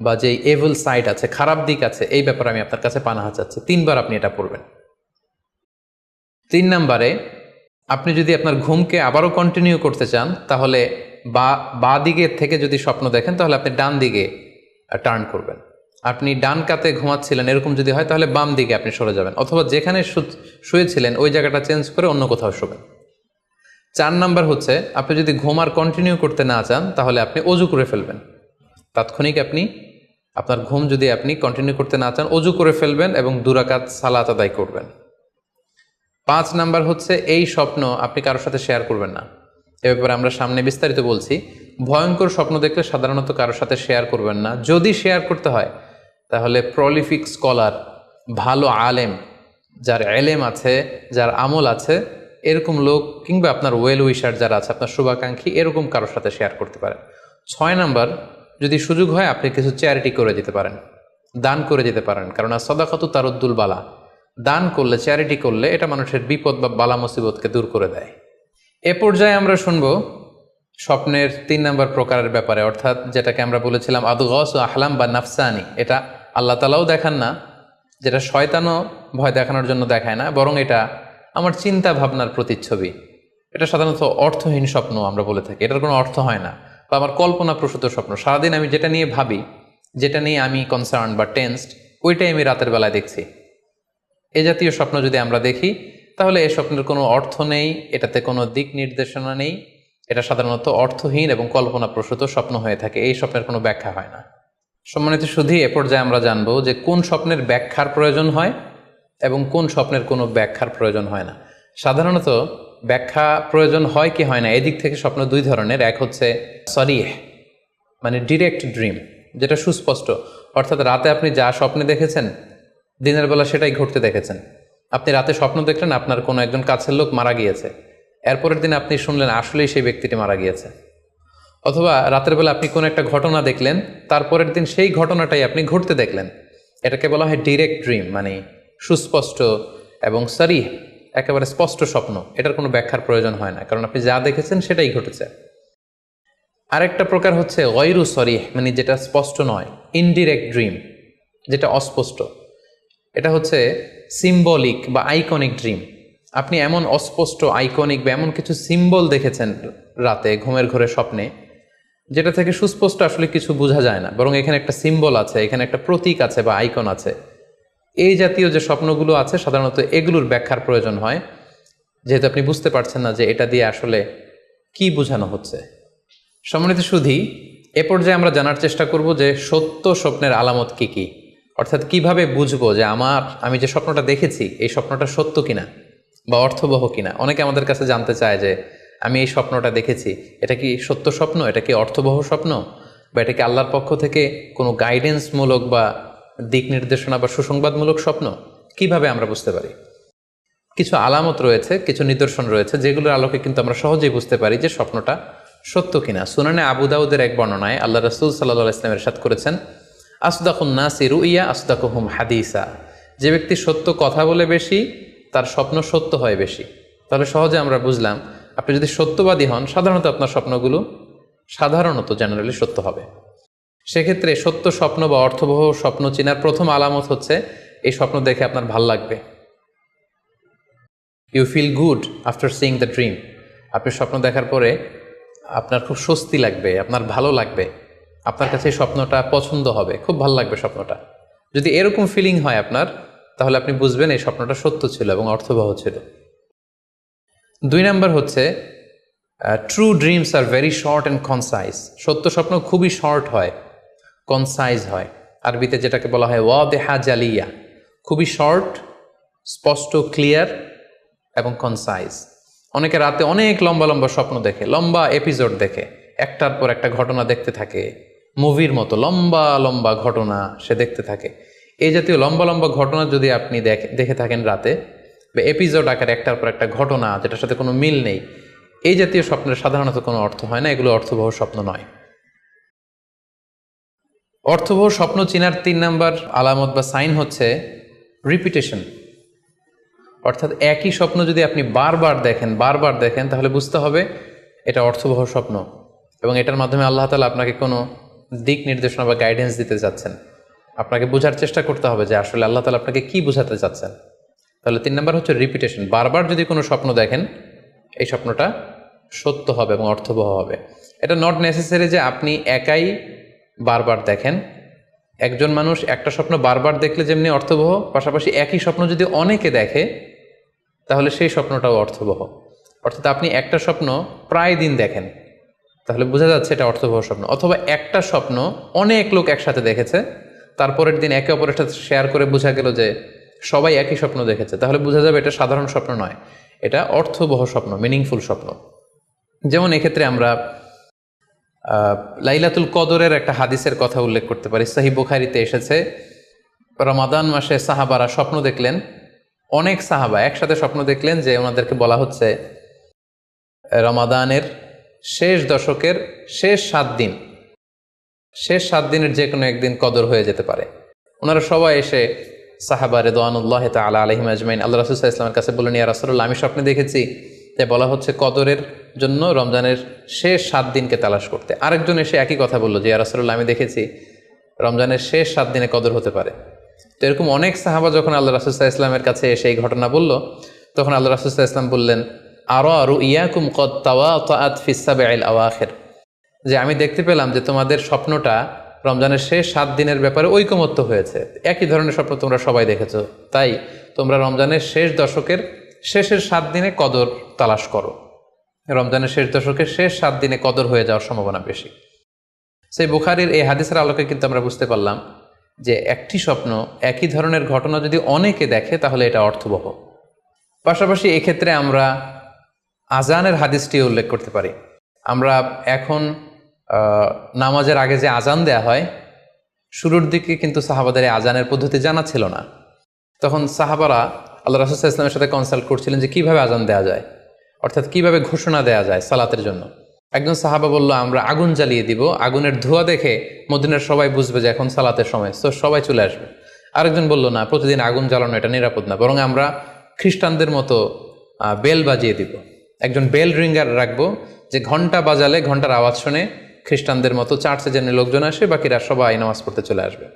বা যে এভিল সাইড আছে, খারাপ দিক আছে, এই ব্যাপারে আমি আপনার কাছে পানাহা চাচ্ছি। 3 বার আপনি এটা পড়বেন। 3 নম্বরে আপনি যদি আপনার ঘুমকে আবারও কন্টিনিউ করতে চান, তাহলে বা দিকে থেকে যদি স্বপ্ন দেখেন, তাহলে আপনি ডান দিকে টার্ন করবেন। আপনি ডান কাতে ঘুমাচ্ছিলেন এরকম যদি হয়, তাহলে বাম দিকে আপনি সরে যাবেন, অথবা যেখানে শুয়েছিলেন ওই জায়গাটা চেঞ্জ করে অন্য কোথাও শোবেন। 4 নম্বর হচ্ছে আপনি যদি ঘুম আর কন্টিনিউ করতে না চান, তাহলে আপনি অজু করে ফেলবেন। তাৎক্ষণিক আপনি আপনার ঘুম যদি আপনি কন্টিনিউ করতে না চান, অজু করে ফেলবেন এবং 2 রাকাত সালাত আদায় করবেন। 5 নাম্বার হচ্ছে এই স্বপ্ন আপনি কারোর সাথে শেয়ার করবেন না। এ ব্যাপারে আমরা সামনে বিস্তারিত বলছি। ভয়ঙ্কর স্বপ্ন দেখলে সাধারণত কারোর সাথে শেয়ার করবেন না। যদি শেয়ার করতে হয় তাহলে প্রলিফিক স্কলার, ভালো আলেম, যার এলেম আছে, যার আমল আছে, এরকম লোক, কিংবা আপনার ওয়েল উইশার যারা আছে, আপনার শুভাকাঙ্ক্ষী, এরকম কারোর সাথে শেয়ার করতে পারেন। 6 নাম্বার, যদি সুযোগ হয় আপনি কিছু চ্যারিটি করে যেতে পারেন, দান করে যেতে পারেন, কারণ সাদাকাতু তারুদ্দুল বালা, দান করলে, চ্যারিটি করলে এটা মানুষের বিপদ বা বালা মুসিবতকে দূর করে দেয়। এ পর্যায়ে আমরা শুনবো স্বপ্নের 3 নম্বর প্রকারের ব্যাপারে, অর্থাৎ যেটাকে আমরা বলেছিলাম আদগাস ও আহলাম বা নাফসানি। এটা আল্লাহ তাআলাও দেখান না, যেটা শয়তানও ভয় দেখানোর জন্য দেখায় না, বরং এটা আমার চিন্তা ভাবনার প্রতিচ্ছবি। এটা সাধারণত অর্থহীন স্বপ্ন আমরা বলে থাকি, এটার কোনো অর্থ হয় না, বা আমার কল্পনা প্রসূত স্বপ্ন। সারাদিন আমি যেটা নিয়ে ভাবি, যেটা নিয়ে আমি কনসার্ন বা টেন্সড, ওইটাই আমি রাতের বেলায় দেখছি। এ জাতীয় স্বপ্ন যদি আমরা দেখি, তাহলে এই স্বপ্নের কোনো অর্থ নেই, এটাতে কোনো দিক নির্দেশনা নেই, এটা সাধারণত অর্থহীন এবং কল্পনাপ্রসূত স্বপ্ন হয়ে থাকে। এই স্বপ্নের কোনো ব্যাখ্যা হয় না। সম্মানিত সুধী, এ পর্যায়ে আমরা জানবো যে কোন স্বপ্নের ব্যাখ্যার প্রয়োজন হয় এবং কোন স্বপ্নের কোনো ব্যাখ্যার প্রয়োজন হয় না। সাধারণত ব্যাখ্যা প্রয়োজন হয় কি হয় না, এদিক থেকে স্বপ্ন 2 ধরনের। এক হচ্ছে সরিহ, মানে ডিরেক্ট ড্রিম, যেটা সুস্পষ্ট, অর্থাৎ রাতে আপনি যা স্বপ্নে দেখেছেন, দিনের বেলা সেটাই ঘটতে দেখেছেন। আপনি রাতে স্বপ্ন দেখলেন আপনার কোনো একজন কাছের লোক মারা গিয়েছে, এরপরের দিন আপনি শুনলেন আসলেই সেই ব্যক্তিটি মারা গিয়েছে। অথবা রাতের বেলা আপনি কোনো একটা ঘটনা দেখলেন, তারপরের দিন সেই ঘটনাটাই আপনি ঘটতে দেখলেন। এটাকে বলা হয় ডিরেক্ট ড্রিম, মানে সুস্পষ্ট এবং সরিহ, একেবারে স্পষ্ট স্বপ্ন। এটার কোনো ব্যাখ্যার প্রয়োজন হয় না, কারণ আপনি যা দেখেছেন সেটাই ঘটেছে। আরেকটা প্রকার হচ্ছে গয়রু সরিহ, মানে যেটা স্পষ্ট নয়, ইনডিরেক্ট ড্রিম, যেটা অস্পষ্ট। এটা হচ্ছে সিম্বলিক বা আইকনিক ড্রিম। আপনি এমন অস্পষ্ট আইকনিক বা এমন কিছু সিম্বল দেখেছেন রাতে ঘুমের ঘোরে স্বপ্নে, যেটা থেকে সুস্পষ্ট আসলে কিছু বোঝা যায় না, বরং এখানে একটা সিম্বল আছে, এখানে একটা প্রতীক আছে বা আইকন আছে। এই জাতীয় যে স্বপ্নগুলো আছে সাধারণত এগুলোর ব্যাখ্যার প্রয়োজন হয়, যেহেতু আপনি বুঝতে পারছেন না যে এটা দিয়ে আসলে কি বোঝানো হচ্ছে। সম্মানিত সুধী, এ পর্যায়ে আমরা জানার চেষ্টা করব যে সত্য স্বপ্নের আলামত কি কি, অর্থাৎ কিভাবে বুঝবো যে আমি যে স্বপ্নটা দেখেছি এই স্বপ্নটা সত্য কিনা বা অর্থবহ কিনা। অনেকে আমাদের কাছে জানতে চায় যে আমি এই স্বপ্নটা দেখেছি, এটা কি সত্য স্বপ্ন, এটা কি অর্থবহ স্বপ্ন, বা এটা কি আল্লাহর পক্ষ থেকে কোনো গাইডেন্সমূলক বা দিক নির্দেশনা বা সুসংবাদমূলক স্বপ্ন। কিভাবে আমরা বুঝতে পারি? কিছু আলামত রয়েছে, কিছু নিদর্শন রয়েছে, যেগুলোর আলোকে কিন্তু আমরা সহজেই বুঝতে পারি যে স্বপ্নটা সত্য কিনা। সুনানে আবু দাউদের এক বর্ণনায় আল্লাহ রাসূল সাল্লাল্লাহু আলাইহি ওয়াসাল্লাম ইরশাদ করেছেন, আসদাকুন নাসি রুইয়া আসদাকুহুম হাদিসা। যে ব্যক্তি সত্য কথা বলে বেশি, তার স্বপ্ন সত্য হয় বেশি। তাহলে সহজে আমরা বুঝলাম, আপনি যদি সত্যবাদী হন, সাধারণত আপনার স্বপ্নগুলো জেনারেলি সত্য হবে। সেক্ষেত্রে সত্য স্বপ্ন বা অর্থবহ স্বপ্ন চেনার প্রথম আলামত হচ্ছে এই স্বপ্ন দেখে আপনার ভাল লাগবে। You feel good after seeing the dream. আপনি স্বপ্ন দেখার পরে আপনার খুব স্বস্তি লাগবে, আপনার ভালো লাগবে, আপনার কাছে এই স্বপ্নটা পছন্দ হবে, খুব ভালো লাগবে স্বপ্নটা। যদি এরকম ফিলিং হয় আপনার, তাহলে আপনি বুঝবেন এই স্বপ্নটা সত্য ছিল এবং অর্থবহ ছিল। 2 নাম্বার হচ্ছে true dreams are very short and concise. সত্য স্বপ্ন খুবই শর্ট হয়, কনসাইজ হয়। আরবিতে যেটাকে বলা হয় ওয়াদেহা জালিয়া, খুবই শর্ট, স্পষ্ট, ক্লিয়ার এবং কনসাইজ। অনেকে রাতে অনেক লম্বা লম্বা স্বপ্ন দেখে, লম্বা এপিসোড দেখে, একটার পর একটা ঘটনা দেখতে থাকে, মুভির মতো লম্বা লম্বা ঘটনা সে দেখতে থাকে। এই জাতীয় লম্বা লম্বা ঘটনা যদি আপনি দেখে থাকেন রাতে, বা এপিসোড আকারে একটার পর একটা ঘটনা যেটার সাথে কোনো মিল নেই, এই জাতীয় স্বপ্নের সাধারণত কোনো অর্থ হয় না, এগুলো অর্থবহ স্বপ্ন নয়। অর্থবহ স্বপ্ন চেনার 3 নাম্বার আলামত বা সাইন হচ্ছে রিপিটেশন। অর্থাৎ একই স্বপ্ন যদি আপনি বারবার দেখেন তাহলে বুঝতে হবে এটা অর্থবহ স্বপ্ন, এবং এটার মাধ্যমে আল্লাহ তাআলা আপনাকে কোনো দিক নির্দেশনা বা গাইডেন্স দিতে যাচ্ছেন। আপনাকে বোঝার চেষ্টা করতে হবে যে আসলে আল্লাহ তাআলা আপনাকে কি বোঝাতে চাচ্ছেন। তাহলে 3 নাম্বার হচ্ছে রিপিটেশন। বারবার যদি কোনো স্বপ্ন দেখেন, এই স্বপ্নটা সত্য হবে এবং অর্থবহ হবে। এটা নট নেসেসারি যে আপনি একাই বারবার দেখেন। একজন মানুষ একটা স্বপ্ন বারবার দেখলে যেমনি অর্থবহ, পাশাপাশি একই স্বপ্ন যদি অনেকে দেখে তাহলে সেই স্বপ্নটাও অর্থবহ। অর্থাৎ আপনি একটা স্বপ্ন প্রায় দিন দেখেন, তাহলে বোঝা যাচ্ছে এটা অর্থবহ স্বপ্ন। অথবা একটা স্বপ্ন অনেক লোক একসাথে দেখেছে, তারপরের দিন একে অপরের সাথে শেয়ার করে বোঝা গেল যে সবাই একই স্বপ্ন দেখেছে, তাহলে বোঝা যাবে এটা সাধারণ স্বপ্ন নয়, এটা অর্থবহ স্বপ্ন, মিনিংফুল স্বপ্ন। যেমন এক্ষেত্রে আমরা লাইলাতুল কদরের একটা হাদিসের কথা উল্লেখ করতে পারি। সহিহ বুখারীতে এসেছে, রমাদান মাসে সাহাবারা স্বপ্ন দেখলেন, অনেক সাহাবা একসাথে স্বপ্ন দেখলেন যে ওনাদেরকে বলা হচ্ছে রমাদানের শেষ দশকের শেষ 7 দিনের যে কোনো একদিন কদর হয়ে যেতে পারে। ওনারা সবাই এসে সাহাবা রিদওয়ানুল্লাহি তাআলা আলাইহিম আজমাইন আল্লাহ রাসূল সাল্লাল্লাহু আলাইহি ওয়াসাল্লামের কাছে বললেন, ইয়া রাসূলুল্লাহ, আমি স্বপ্নে দেখেছি যে বলা হচ্ছে কদরের জন্য রমজানের শেষ 7 দিনকে তালাশ করতে। আরেকজন এসে একই কথা বলল যে ইয়া রাসূলুল্লাহ, আমি দেখেছি রমজানের শেষ 7 দিনে কদর হতে পারে। তো এরকম অনেক সাহাবা যখন আল্লাহ রাসূল সাল্লাল্লাহু আলাইহি ওয়াসাল্লামের কাছে এসে এই ঘটনা বলল, তখন আল্লাহ রাসূল সাল্লাল্লাহু আলাইহি ওয়াসাল্লাম বললেন, আরা রুইয়াকুম কদ তাওয়াতাআত ফিস সাবঈল আওয়াখির, যে আমি দেখতে পেলাম যে তোমাদের স্বপ্নটা রমজানের শেষ 7 দিনের ব্যাপারে ঐকমত্য হয়েছে, একই ধরনের স্বপ্ন তোমরা সবাই দেখেছো, তাই তোমরা রমজানের শেষ দশকের শেষের 7 দিনে কদর তালাশ করো। রমজানের শেষ দশকের শেষ 7 দিনে কদর হয়ে যাওয়ার সম্ভাবনা বেশি। সেই বুখারীর এই হাদিসের আলোকে কিন্তু আমরা বুঝতে পারলাম যে একটি স্বপ্ন, একই ধরনের ঘটনা যদি অনেকে দেখে তাহলে এটা অর্থবহ। পাশাপাশি এক্ষেত্রে আমরা আজানের হাদিসটি উল্লেখ করতে পারি। আমরা এখন নামাজের আগে যে আজান দেয়া হয়, শুরুর দিকে কিন্তু সাহাবাদের আজানের পদ্ধতি জানা ছিল না। তখন সাহাবারা আল্লাহ রাসূল সাল্লাল্লাহু আলাইহি ওয়াসাল্লামের সাথে কনসাল্ট করছিলেন যে কিভাবে আজান দেওয়া যায়, অর্থাৎ কিভাবে ঘোষণা দেওয়া যায় সালাতের জন্য। একজন সাহাবা বলল, আমরা আগুন জ্বালিয়ে দিব, আগুনের ধোঁয়া দেখে মদিনার সবাই বুঝবে যে এখন সালাতের সময়, তো সবাই চলে আসবে। আরেকজন বলল, না, প্রতিদিন আগুন জ্বালানো এটা নিরাপদ না, বরং আমরা খ্রিস্টানদের মতো বেল বাজিয়ে দিব, একজন বেল রিঙ্গার রাখবো, যে ঘন্টা বাজালে ঘন্টার আওয়াজ শুনে খ্রিস্টানদের মতো চার্চে যেন লোকজন আসে, বাকিরা সবাই নামাজ পড়তে চলে আসবে।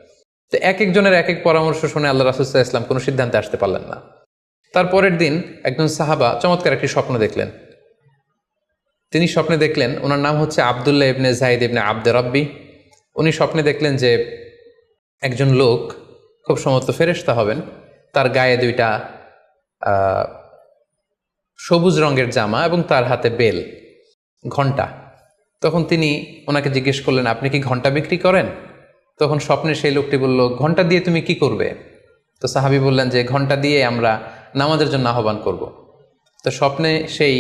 তো এক একজনের এক এক পরামর্শ শুনে আল্লাহ রাসূল সাল্লাল্লাহু আলাইহি ওয়াসাল্লাম কোনো সিদ্ধান্তে আসতে পারলেন না। তারপরের দিন একজন সাহাবা চমৎকার একটি স্বপ্ন দেখলেন। তিনি স্বপ্নে দেখলেন, ওনার নাম হচ্ছে আব্দুল্লাহ ইবনে যায়েদ ইবনে আব্দে রব্বি। উনি স্বপ্নে দেখলেন যে একজন লোক, খুব সম্ভবত ফেরেশতা হবেন, তার গায়ে দুইটা সবুজ রঙের জামা এবং তার হাতে বেল, ঘণ্টা। তখন তিনি ওনাকে জিজ্ঞেস করলেন, আপনি কি ঘণ্টা বিক্রি করেন? তখন স্বপ্নে সেই লোকটি বলল, ঘণ্টা দিয়ে তুমি কি করবে? তো সাহাবী বললেন যে ঘণ্টা দিয়ে আমরা নামাজের জন্য আহ্বান করব। তো স্বপ্নে সেই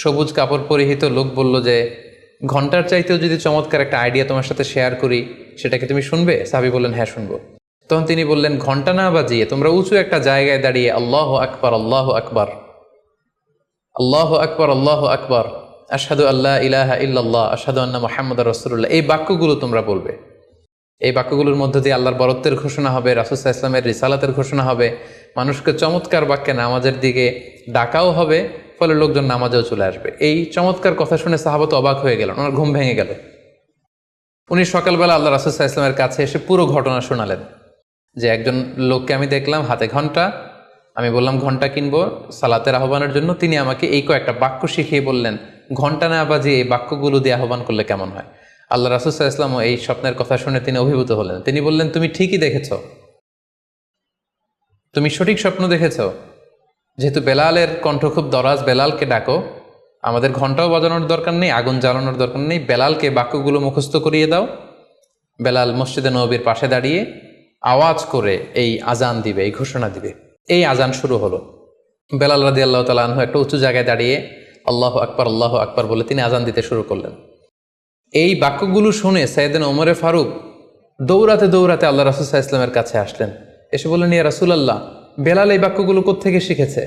সবুজ কাপড় পরিহিত লোক বলল যে ঘণ্টার চাইতেও যদি চমৎকার একটা আইডিয়া তোমার সাথে শেয়ার করি, সেটাকে তুমি শুনবে? সাহাবী বললেন, হ্যাঁ শুনবো। তখন তিনি বললেন, ঘণ্টা না বাজিয়ে তোমরা উঁচু একটা জায়গায় দাঁড়িয়ে আল্লাহু আকবার, আল্লাহু আকবার, আল্লাহু আকবার, আল্লাহু আকবার, আশহাদু আল্লা ইলাহা ইল্লাল্লাহ, আশহাদু আন্না মুহাম্মাদুর রাসূলুল্লাহ, এই বাক্যগুলো তোমরা বলবে। এই বাক্যগুলোর মধ্য দিয়ে আল্লাহর বরত্বের ঘোষণা হবে, রাসূল সাল্লাল্লাহু আলাইহি ওয়াসাল্লামের রিসালাতের ঘোষণা হবে, মানুষকে চমৎকার বাক্যে নামাজের দিকে ডাকাও হবে, ফলে লোকজন নামাজেও চলে আসবে। এই চমৎকার কথা শুনে সাহাবা তো অবাক হয়ে গেলেন, ওনার ঘুম ভেঙে গেল। উনি সকালবেলা আল্লাহ রাসূল সাল্লাল্লাহু আলাইহি ওয়াসাল্লামের কাছে এসে পুরো ঘটনা শোনালেন যে একজন লোককে আমি দেখলাম হাতে ঘণ্টা, আমি বললাম ঘণ্টা কিনবো সালাতের আহ্বানের জন্য, তিনি আমাকে এই কয়েকটা বাক্য শিখিয়ে বললেন, ঘণ্টা না বাজিয়ে এই বাক্যগুলো দিয়ে আহ্বান করলে কেমন হয়। আল্লাহ রাসূল সাল্লাল্লাহু আলাইহি ওয়াসাল্লাম এই স্বপ্নের কথা শুনে তিনি অভিভূত হলেন। তিনি বললেন, তুমি ঠিকই দেখেছ, তুমি সঠিক স্বপ্ন দেখেছ। যেহেতু বেলালের কণ্ঠ খুব দরাজ, বেলালকে ডাকো, আমাদের ঘণ্টাও বাজানোর দরকার নেই, আগুন জ্বালানোর দরকার নেই, বেলালকে বাক্যগুলো মুখস্থ করিয়ে দাও। বেলাল মসজিদে নববীর পাশে দাঁড়িয়ে আওয়াজ করে এই আজান দিবে, এই ঘোষণা দিবে। এই আজান শুরু হলো। বেলাল রাদিয়াল্লাহু তাআলা আনহু একটা উঁচু জায়গায় দাঁড়িয়ে আল্লাহু আকবার, আল্লাহু আকবার বলে তিনি আজান দিতে শুরু করলেন। এই বাক্যগুলো শুনে সাইয়েদনা ওমরে ফারুক দৌড়াতে দৌড়াতে আল্লাহ রাসূল সাল্লাল্লাহু আলাইহি ওয়াসাল্লামের কাছে আসলেন। এসে বললেন, ইয়া রাসূলুল্লাহ, বেলাল এই বাক্যগুলো কোত্থেকে শিখেছে?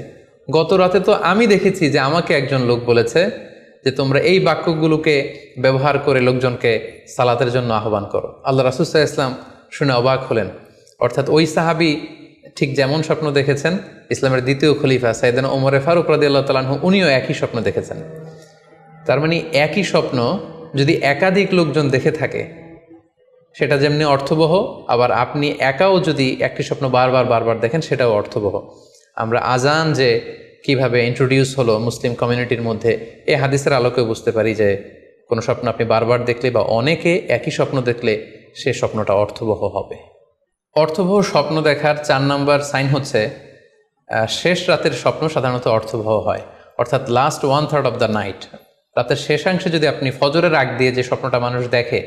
গত রাতে তো আমি দেখেছি যে আমাকে একজন লোক বলেছে যে তোমরা এই বাক্যগুলোকে ব্যবহার করে লোকজনকে সালাতের জন্য আহ্বান করো। আল্লাহ রাসূল সাল্লাল্লাহু আলাইহি ওয়াসাল্লাম শুনে অবাক হলেন। অর্থাৎ ওই সাহাবী ঠিক যেমন স্বপ্ন দেখেছেন, ইসলামের দ্বিতীয় খলিফা সাইয়েদনা ওমরে ফারুক রাদিয়াল্লাহু তাআলা আনহু উনিও একই স্বপ্ন দেখেছেন। তার মানে একই স্বপ্ন যদি একাধিক লোকজন দেখে থাকে, সেটা যেমনি অর্থবহ, আবার আপনি একাও যদি একটি স্বপ্ন বারবার বারবার দেখেন, সেটাও অর্থবহ। আমরা আজান যে কিভাবে ইন্ট্রোডিউস হলো মুসলিম কমিউনিটির মধ্যে, এই হাদিসের আলোকে বুঝতে পারি যে কোনো স্বপ্ন আপনি বারবার দেখলে বা অনেকে একই স্বপ্ন দেখলে সে স্বপ্নটা অর্থবহ হবে। অর্থবহ স্বপ্ন দেখার 4 নম্বর সাইন হচ্ছে শেষ রাতের স্বপ্ন সাধারণত অর্থবহ হয়, অর্থাৎ লাস্ট 1/3 অফ দ্য নাইট, রাতের শেষাংশে যদি আপনি ফজরের আগ দিয়ে যে স্বপ্নটা মানুষ দেখে,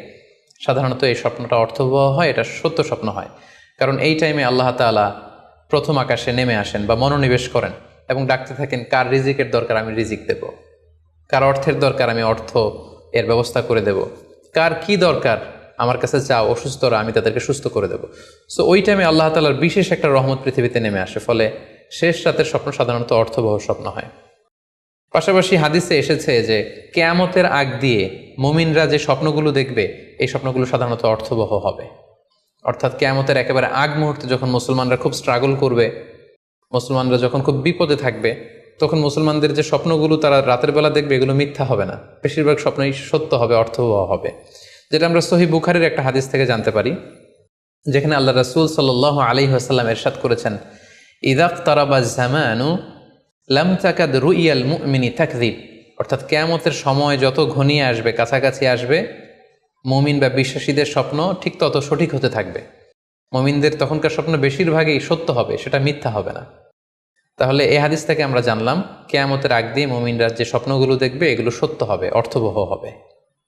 সাধারণত এই স্বপ্নটা অর্থবহ হয়, এটা সত্য স্বপ্ন হয়। কারণ এই টাইমে আল্লাহ তাআলা প্রথম আকাশে নেমে আসেন বা মনোনিবেশ করেন এবং ডাকতে থাকেন, কার রিজিকের দরকার আমি রিজিক দেব, কার অর্থের দরকার আমি অর্থ এর ব্যবস্থা করে দেব, কার কি দরকার আমার কাছে চাও, অসুস্থরা আমি তাদেরকে সুস্থ করে দেব। সো ওই টাইমে আল্লাহ তাআলার বিশেষ একটা রহমত পৃথিবীতে নেমে আসে, ফলে শেষ রাতের স্বপ্ন সাধারণত অর্থবহ স্বপ্ন হয়। পাশাপাশি হাদিসে এসেছে যে কিয়ামতের আগ দিয়ে মুমিনরা যে স্বপ্নগুলো দেখবে, এই স্বপ্নগুলো সাধারণত অর্থবহ হবে। অর্থাৎ কিয়ামতের একেবারে আগ মুহূর্তে যখন মুসলমানরা খুব স্ট্রাগল করবে, মুসলমানরা যখন খুব বিপদে থাকবে, তখন মুসলমানদের যে স্বপ্নগুলো তারা রাতের বেলা দেখবে, এগুলো মিথ্যা হবে না, বেশিরভাগ স্বপ্নই সত্য হবে, অর্থবহ হবে। যেটা আমরা সহিহ বুখারীর একটা হাদিস থেকে জানতে পারি, যেখানে আল্লাহ রাসূল সাল্লাল্লাহু আলাইহি ওয়াসাল্লাম ইরশাদ করেছেন, ইযা ইকতারাবা যামানু লাম তাকাদ রুইয়াল মুমিনি তাকযিব, অর্থাৎ কিয়ামতের সময় যত ঘনিয়ে আসবে, কাছাকাছি আসবে, মুমিন বা বিশ্বাসীদের স্বপ্ন ঠিক তত সঠিক হতে থাকবে। মুমিনদের তখনকার স্বপ্ন বেশিরভাগই সত্য হবে, সেটা মিথ্যা হবে না। তাহলে এই হাদিস থেকে আমরা জানলাম কিয়ামতের আগ দিয়ে মুমিনরা যে স্বপ্নগুলো দেখবে, এগুলো সত্য হবে, অর্থবহ হবে।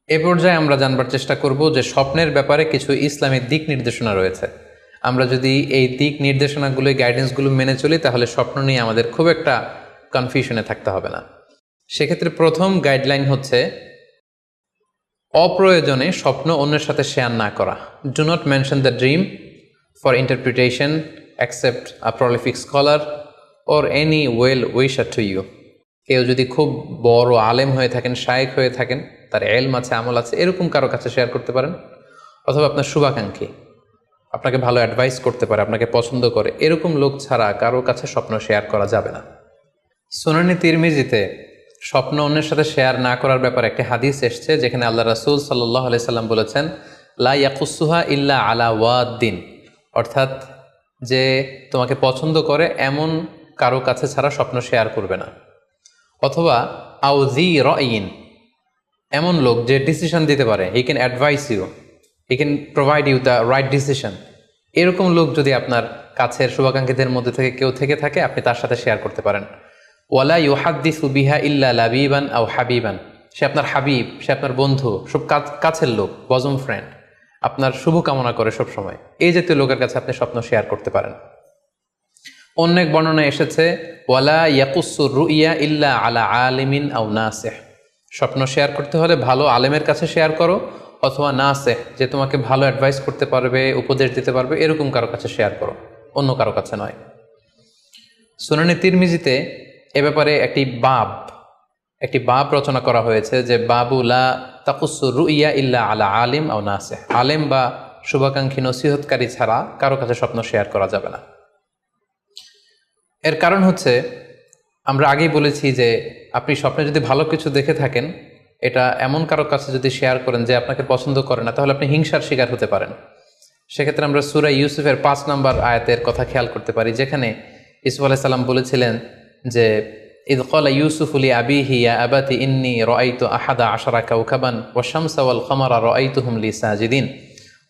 এ পর্যায়ে আমরা জানবার চেষ্টা করব যে স্বপ্নের ব্যাপারে কিছু ইসলামিক দিক নির্দেশনা রয়েছে। আমরা যদি এই দিক নির্দেশনাগুলো, গাইডেন্সগুলো মেনে চলি, তাহলে স্বপ্ন নিয়ে আমাদের খুব একটা কনফিউশনে থাকতে হবে না। সেক্ষেত্রে প্রথম গাইডলাইন হচ্ছে অপ্রয়োজনে স্বপ্ন অন্যের সাথে শেয়ার না করা। Do not mention the dream for interpretation except a prolific scholar or any well wisher to you. কেউ যদি খুব বড় আলেম হয়ে থাকেন, শায়েখ হয়ে থাকেন, তার ইলম আছে, আমল আছে, এরকম কারো কাছে শেয়ার করতে পারেন। অথবা আপনার শুভাকাঙ্ক্ষী, আপনাকে ভালো অ্যাডভাইস করতে পারে, আপনাকে পছন্দ করে, এরকম লোক ছাড়া কারো কাছে স্বপ্ন শেয়ার করা যাবে না। সুনানে তিরমিজিতে স্বপ্ন অন্যের সাথে শেয়ার না করার ব্যাপারে একটি হাদিস এসছে, যেখানে আল্লাহ রাসূল সাল্লাল্লাহু আলাইহি সাল্লাম বলেছেন, লা ইয়াকুসুহা ইল্লা আলা ওয়াদ্দিন, অর্থাৎ যে তোমাকে পছন্দ করে এমন কারো কাছে ছাড়া স্বপ্ন শেয়ার করবে না। অথবা আউজি রাইন, এমন লোক যে ডিসিশন দিতে পারে, he can advise you, he can provide you the right decision, এরকম লোক যদি আপনার কাছের শুভাকাঙ্ক্ষীদের মধ্যে থেকে কেউ থেকে থাকে, আপনি তার সাথে শেয়ার করতে পারেন। ওয়ালা ইউহাদ্দিসু বিহা ইল্লা লাবিবান আও হাবিবান, সে আপনার হাবিব, সে আপনার বন্ধু, সব কাছের লোক, বজম ফ্রেন্ড, আপনার শুভ কামনা করে সব সময়, এই জাতীয় লোকের কাছে আপনি স্বপ্ন শেয়ার করতে পারেন। অন্য এক বর্ণনায় এসেছে, ওয়ালা ইয়াকুসুর রুইয়া ইল্লা আলা আলিমিন আও নাসিহ, স্বপ্ন শেয়ার করতে হলে ভালো আলেমের কাছে শেয়ার করো, অথবা নাসিহ, যে তোমাকে ভালো অ্যাডভাইস করতে পারবে, উপদেশ দিতে পারবে, এরকম কারো কাছে শেয়ার করো, অন্য কারো কাছে নয়। সুনানে তিরমিজিতে এ ব্যাপারে একটি বাব রচনা করা হয়েছে, যে বাবু লা তাকুসুর রুইয়া ইল্লা আলা আলিম আও নাসিহ, আলেম বা শুভাকাঙ্ক্ষী নসিহতকারী ছাড়া কারো কাছে স্বপ্ন শেয়ার করা যাবে না। এর কারণ হচ্ছে, আমরা আগেই বলেছি যে আপনি স্বপ্নে যদি ভালো কিছু দেখে থাকেন, এটা এমন কারো কাছে যদি শেয়ার করেন যে আপনাকে পছন্দ করে না, তাহলে আপনি হিংসার শিকার হতে পারেন। সেক্ষেত্রে আমরা সূরা ইউসুফের 5 নম্বর আয়াতের কথা খেয়াল করতে পারি, যেখানে ইউসুফ আলাইহিস সালাম বলেছিলেন যে ইয ক্বালা ইউসুফু লি আবিহি ইয়া আবাতি ইন্নী রাআইতু আহাদা আশারা কাওকাবান ওয়াশ শামসা ওয়াল কমারা রাআইতুহুম লি সাজিদিন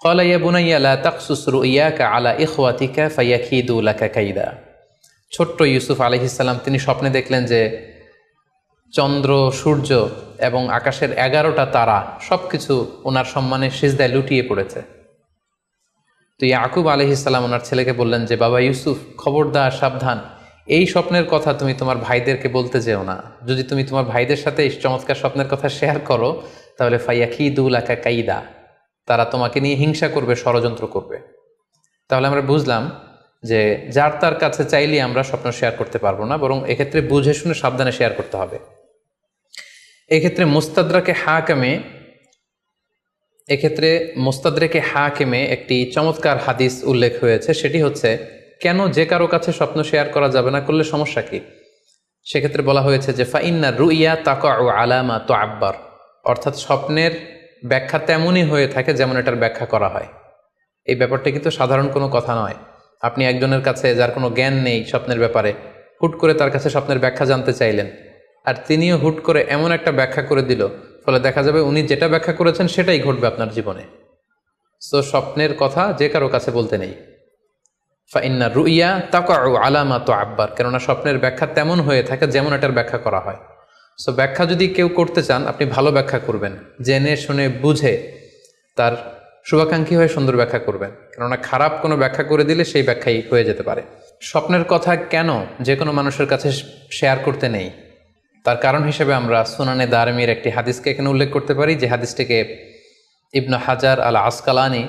ক্বালা ইয়া বুনাইয়া লা তাকসুস রুইয়াকা আলা ইখওয়াতিকা ফায়াকিদু লাকা কাইদা। ছোট্ট ইউসুফ আলাইহিস সালাম তিনি স্বপ্নে দেখলেন যে চন্দ্র, সূর্য এবং আকাশের 11টা তারা সব কিছু ওনার সম্মানে সিজদায় লুটিয়ে পড়েছে। তো ইয়াকুব আলাইহিস সালাম ওনার ছেলেকে বললেন যে, বাবা ইউসুফ, খবরদার, সাবধান, এই স্বপ্নের কথা তুমি তোমার ভাইদেরকে বলতে যেও না। যদি তুমি তোমার ভাইদের সাথে এই চমৎকার স্বপ্নের কথা শেয়ার করো, তাহলে ফায়াকিদু লাকা কাইদা, তারা তোমাকে নিয়ে হিংসা করবে, ষড়যন্ত্র করবে। তাহলে আমরা বুঝলাম যে যার তার কাছে চাইলে আমরা স্বপ্ন শেয়ার করতে পারবো না, বরং এক্ষেত্রে বুঝে শুনে সাবধানে শেয়ার করতে হবে। এক্ষেত্রে মুস্তাদরেকে হাকিমে একটি চমৎকার হাদিস উল্লেখ হয়েছে, সেটি হচ্ছে কেন যে কারো কাছে স্বপ্ন শেয়ার করা যাবে না, করলে সমস্যা কি। সেক্ষেত্রে বলা হয়েছে যে ফাইন্না রুইয়া তাকাউ আলামা তুআব্বার, অর্থাৎ স্বপ্নের ব্যাখ্যা তেমনই হয়ে থাকে যেমন এটার ব্যাখ্যা করা হয়। এই ব্যাপারটা কিন্তু সাধারণ কোনো কথা নয়। আপনি একজনের কাছে, যার কোনো জ্ঞান নেই স্বপ্নের ব্যাপারে, হুট করে তার কাছে স্বপ্নের ব্যাখ্যা জানতে চাইলেন, আর তিনিও হুট করে এমন একটা ব্যাখ্যা করে দিল, ফলে দেখা যাবে উনি যেটা ব্যাখ্যা করেছেন সেটাই ঘটবে আপনার জীবনে। সো স্বপ্নের কথা যে কারো কাছে বলতে নেই। ফাইন্না রুইয়া তাকাউ আলামা তুআব্বার, কেননা স্বপ্নের ব্যাখ্যা তেমন হয়ে থাকে যেমন এটার ব্যাখ্যা করা হয়। সো ব্যাখ্যা যদি কেউ করতে চান, আপনি ভালো ব্যাখ্যা করবেন, জেনে শুনে বুঝে তার শুভাকাঙ্ক্ষী হয়ে সুন্দর ব্যাখ্যা করবেন, কেননা খারাপ কোনো ব্যাখ্যা করে দিলে সেই ব্যাখ্যাই হয়ে যেতে পারে। স্বপ্নের কথা কেন যে কোনো মানুষের কাছে শেয়ার করতে নেই, তার কারণ হিসেবে আমরা সুনানে দারমির একটি হাদিসকে এখানে উল্লেখ করতে পারি, যে হাদিসটিকে ইবনে হাজার আল আসকালানি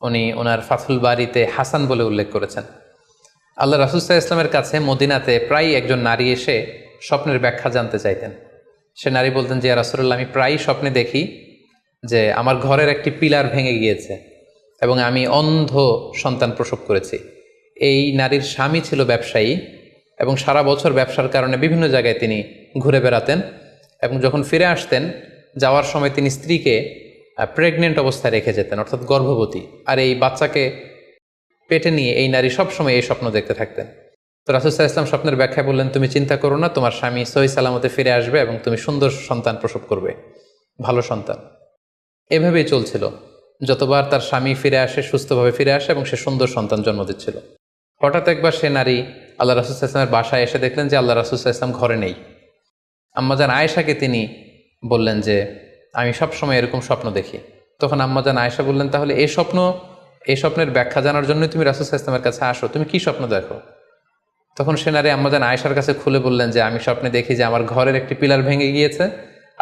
উনি ওনার ফাথুল বারিতে হাসান বলে উল্লেখ করেছেন। আল্লাহ রাসূল সাল্লাল্লাহু আলাইহি ওয়াসাল্লামের কাছে মদিনাতে প্রায় একজন নারী এসে স্বপ্নের ব্যাখ্যা জানতে চাইতেন। সে নারী বলতেন যে, ইয়া রাসূলুল্লাহ, আমি প্রায়ই স্বপ্নে দেখি যে আমার ঘরের একটি পিলার ভেঙে গিয়েছে এবং আমি অন্ধ সন্তান প্রসব করেছি। এই নারীর স্বামী ছিল ব্যবসায়ী এবং সারা বছর ব্যবসার কারণে বিভিন্ন জায়গায় তিনি ঘুরে বেড়াতেন, এবং যখন ফিরে আসতেন, যাওয়ার সময় তিনি স্ত্রীকে প্রেগনেন্ট অবস্থায় রেখে যেতেন, অর্থাৎ গর্ভবতী, আর এই বাচ্চাকে পেটে নিয়ে এই নারী সবসময় এই স্বপ্ন দেখতে থাকতেন। তো রাসূল সাল্লাল্লাহু আলাইহি ওয়াসাল্লাম স্বপ্নের ব্যাখ্যায় বললেন, তুমি চিন্তা করো না, তোমার স্বামী সহি সালামতে ফিরে আসবে এবং তুমি সুন্দর সন্তান প্রসব করবে, ভালো সন্তান। এভাবেই চলছিল, যতবার তার স্বামী ফিরে আসে, সুস্থভাবে ফিরে আসে এবং সে সুন্দর সন্তান জন্ম দিচ্ছিল। হঠাৎ একবার সে নারী আল্লাহ রাসূল সাল্লাল্লাহু আলাইহি ওয়াসাল্লামের বাসায় এসে দেখলেন যে আল্লাহ রাসূল সাল্লাল্লাহু আলাইহি ওয়াসাল্লাম ঘরে নেই। আম্মাজান আয়েশাকে তিনি বললেন যে, আমি সবসময় এরকম স্বপ্ন দেখি। তখন আম্মাজান আয়েশা বললেন, তাহলে এই স্বপ্নের ব্যাখ্যা জানার জন্যই তুমি রাসূল সাল্লাল্লাহু আলাইহি ওয়াসাল্লামের কাছে আসো, তুমি কি স্বপ্ন দেখো? তখন সে নারী আম্মাজান আয়েশার কাছে খুলে বললেন যে, আমি স্বপ্নে দেখি যে আমার ঘরের একটি পিলার ভেঙে গিয়েছে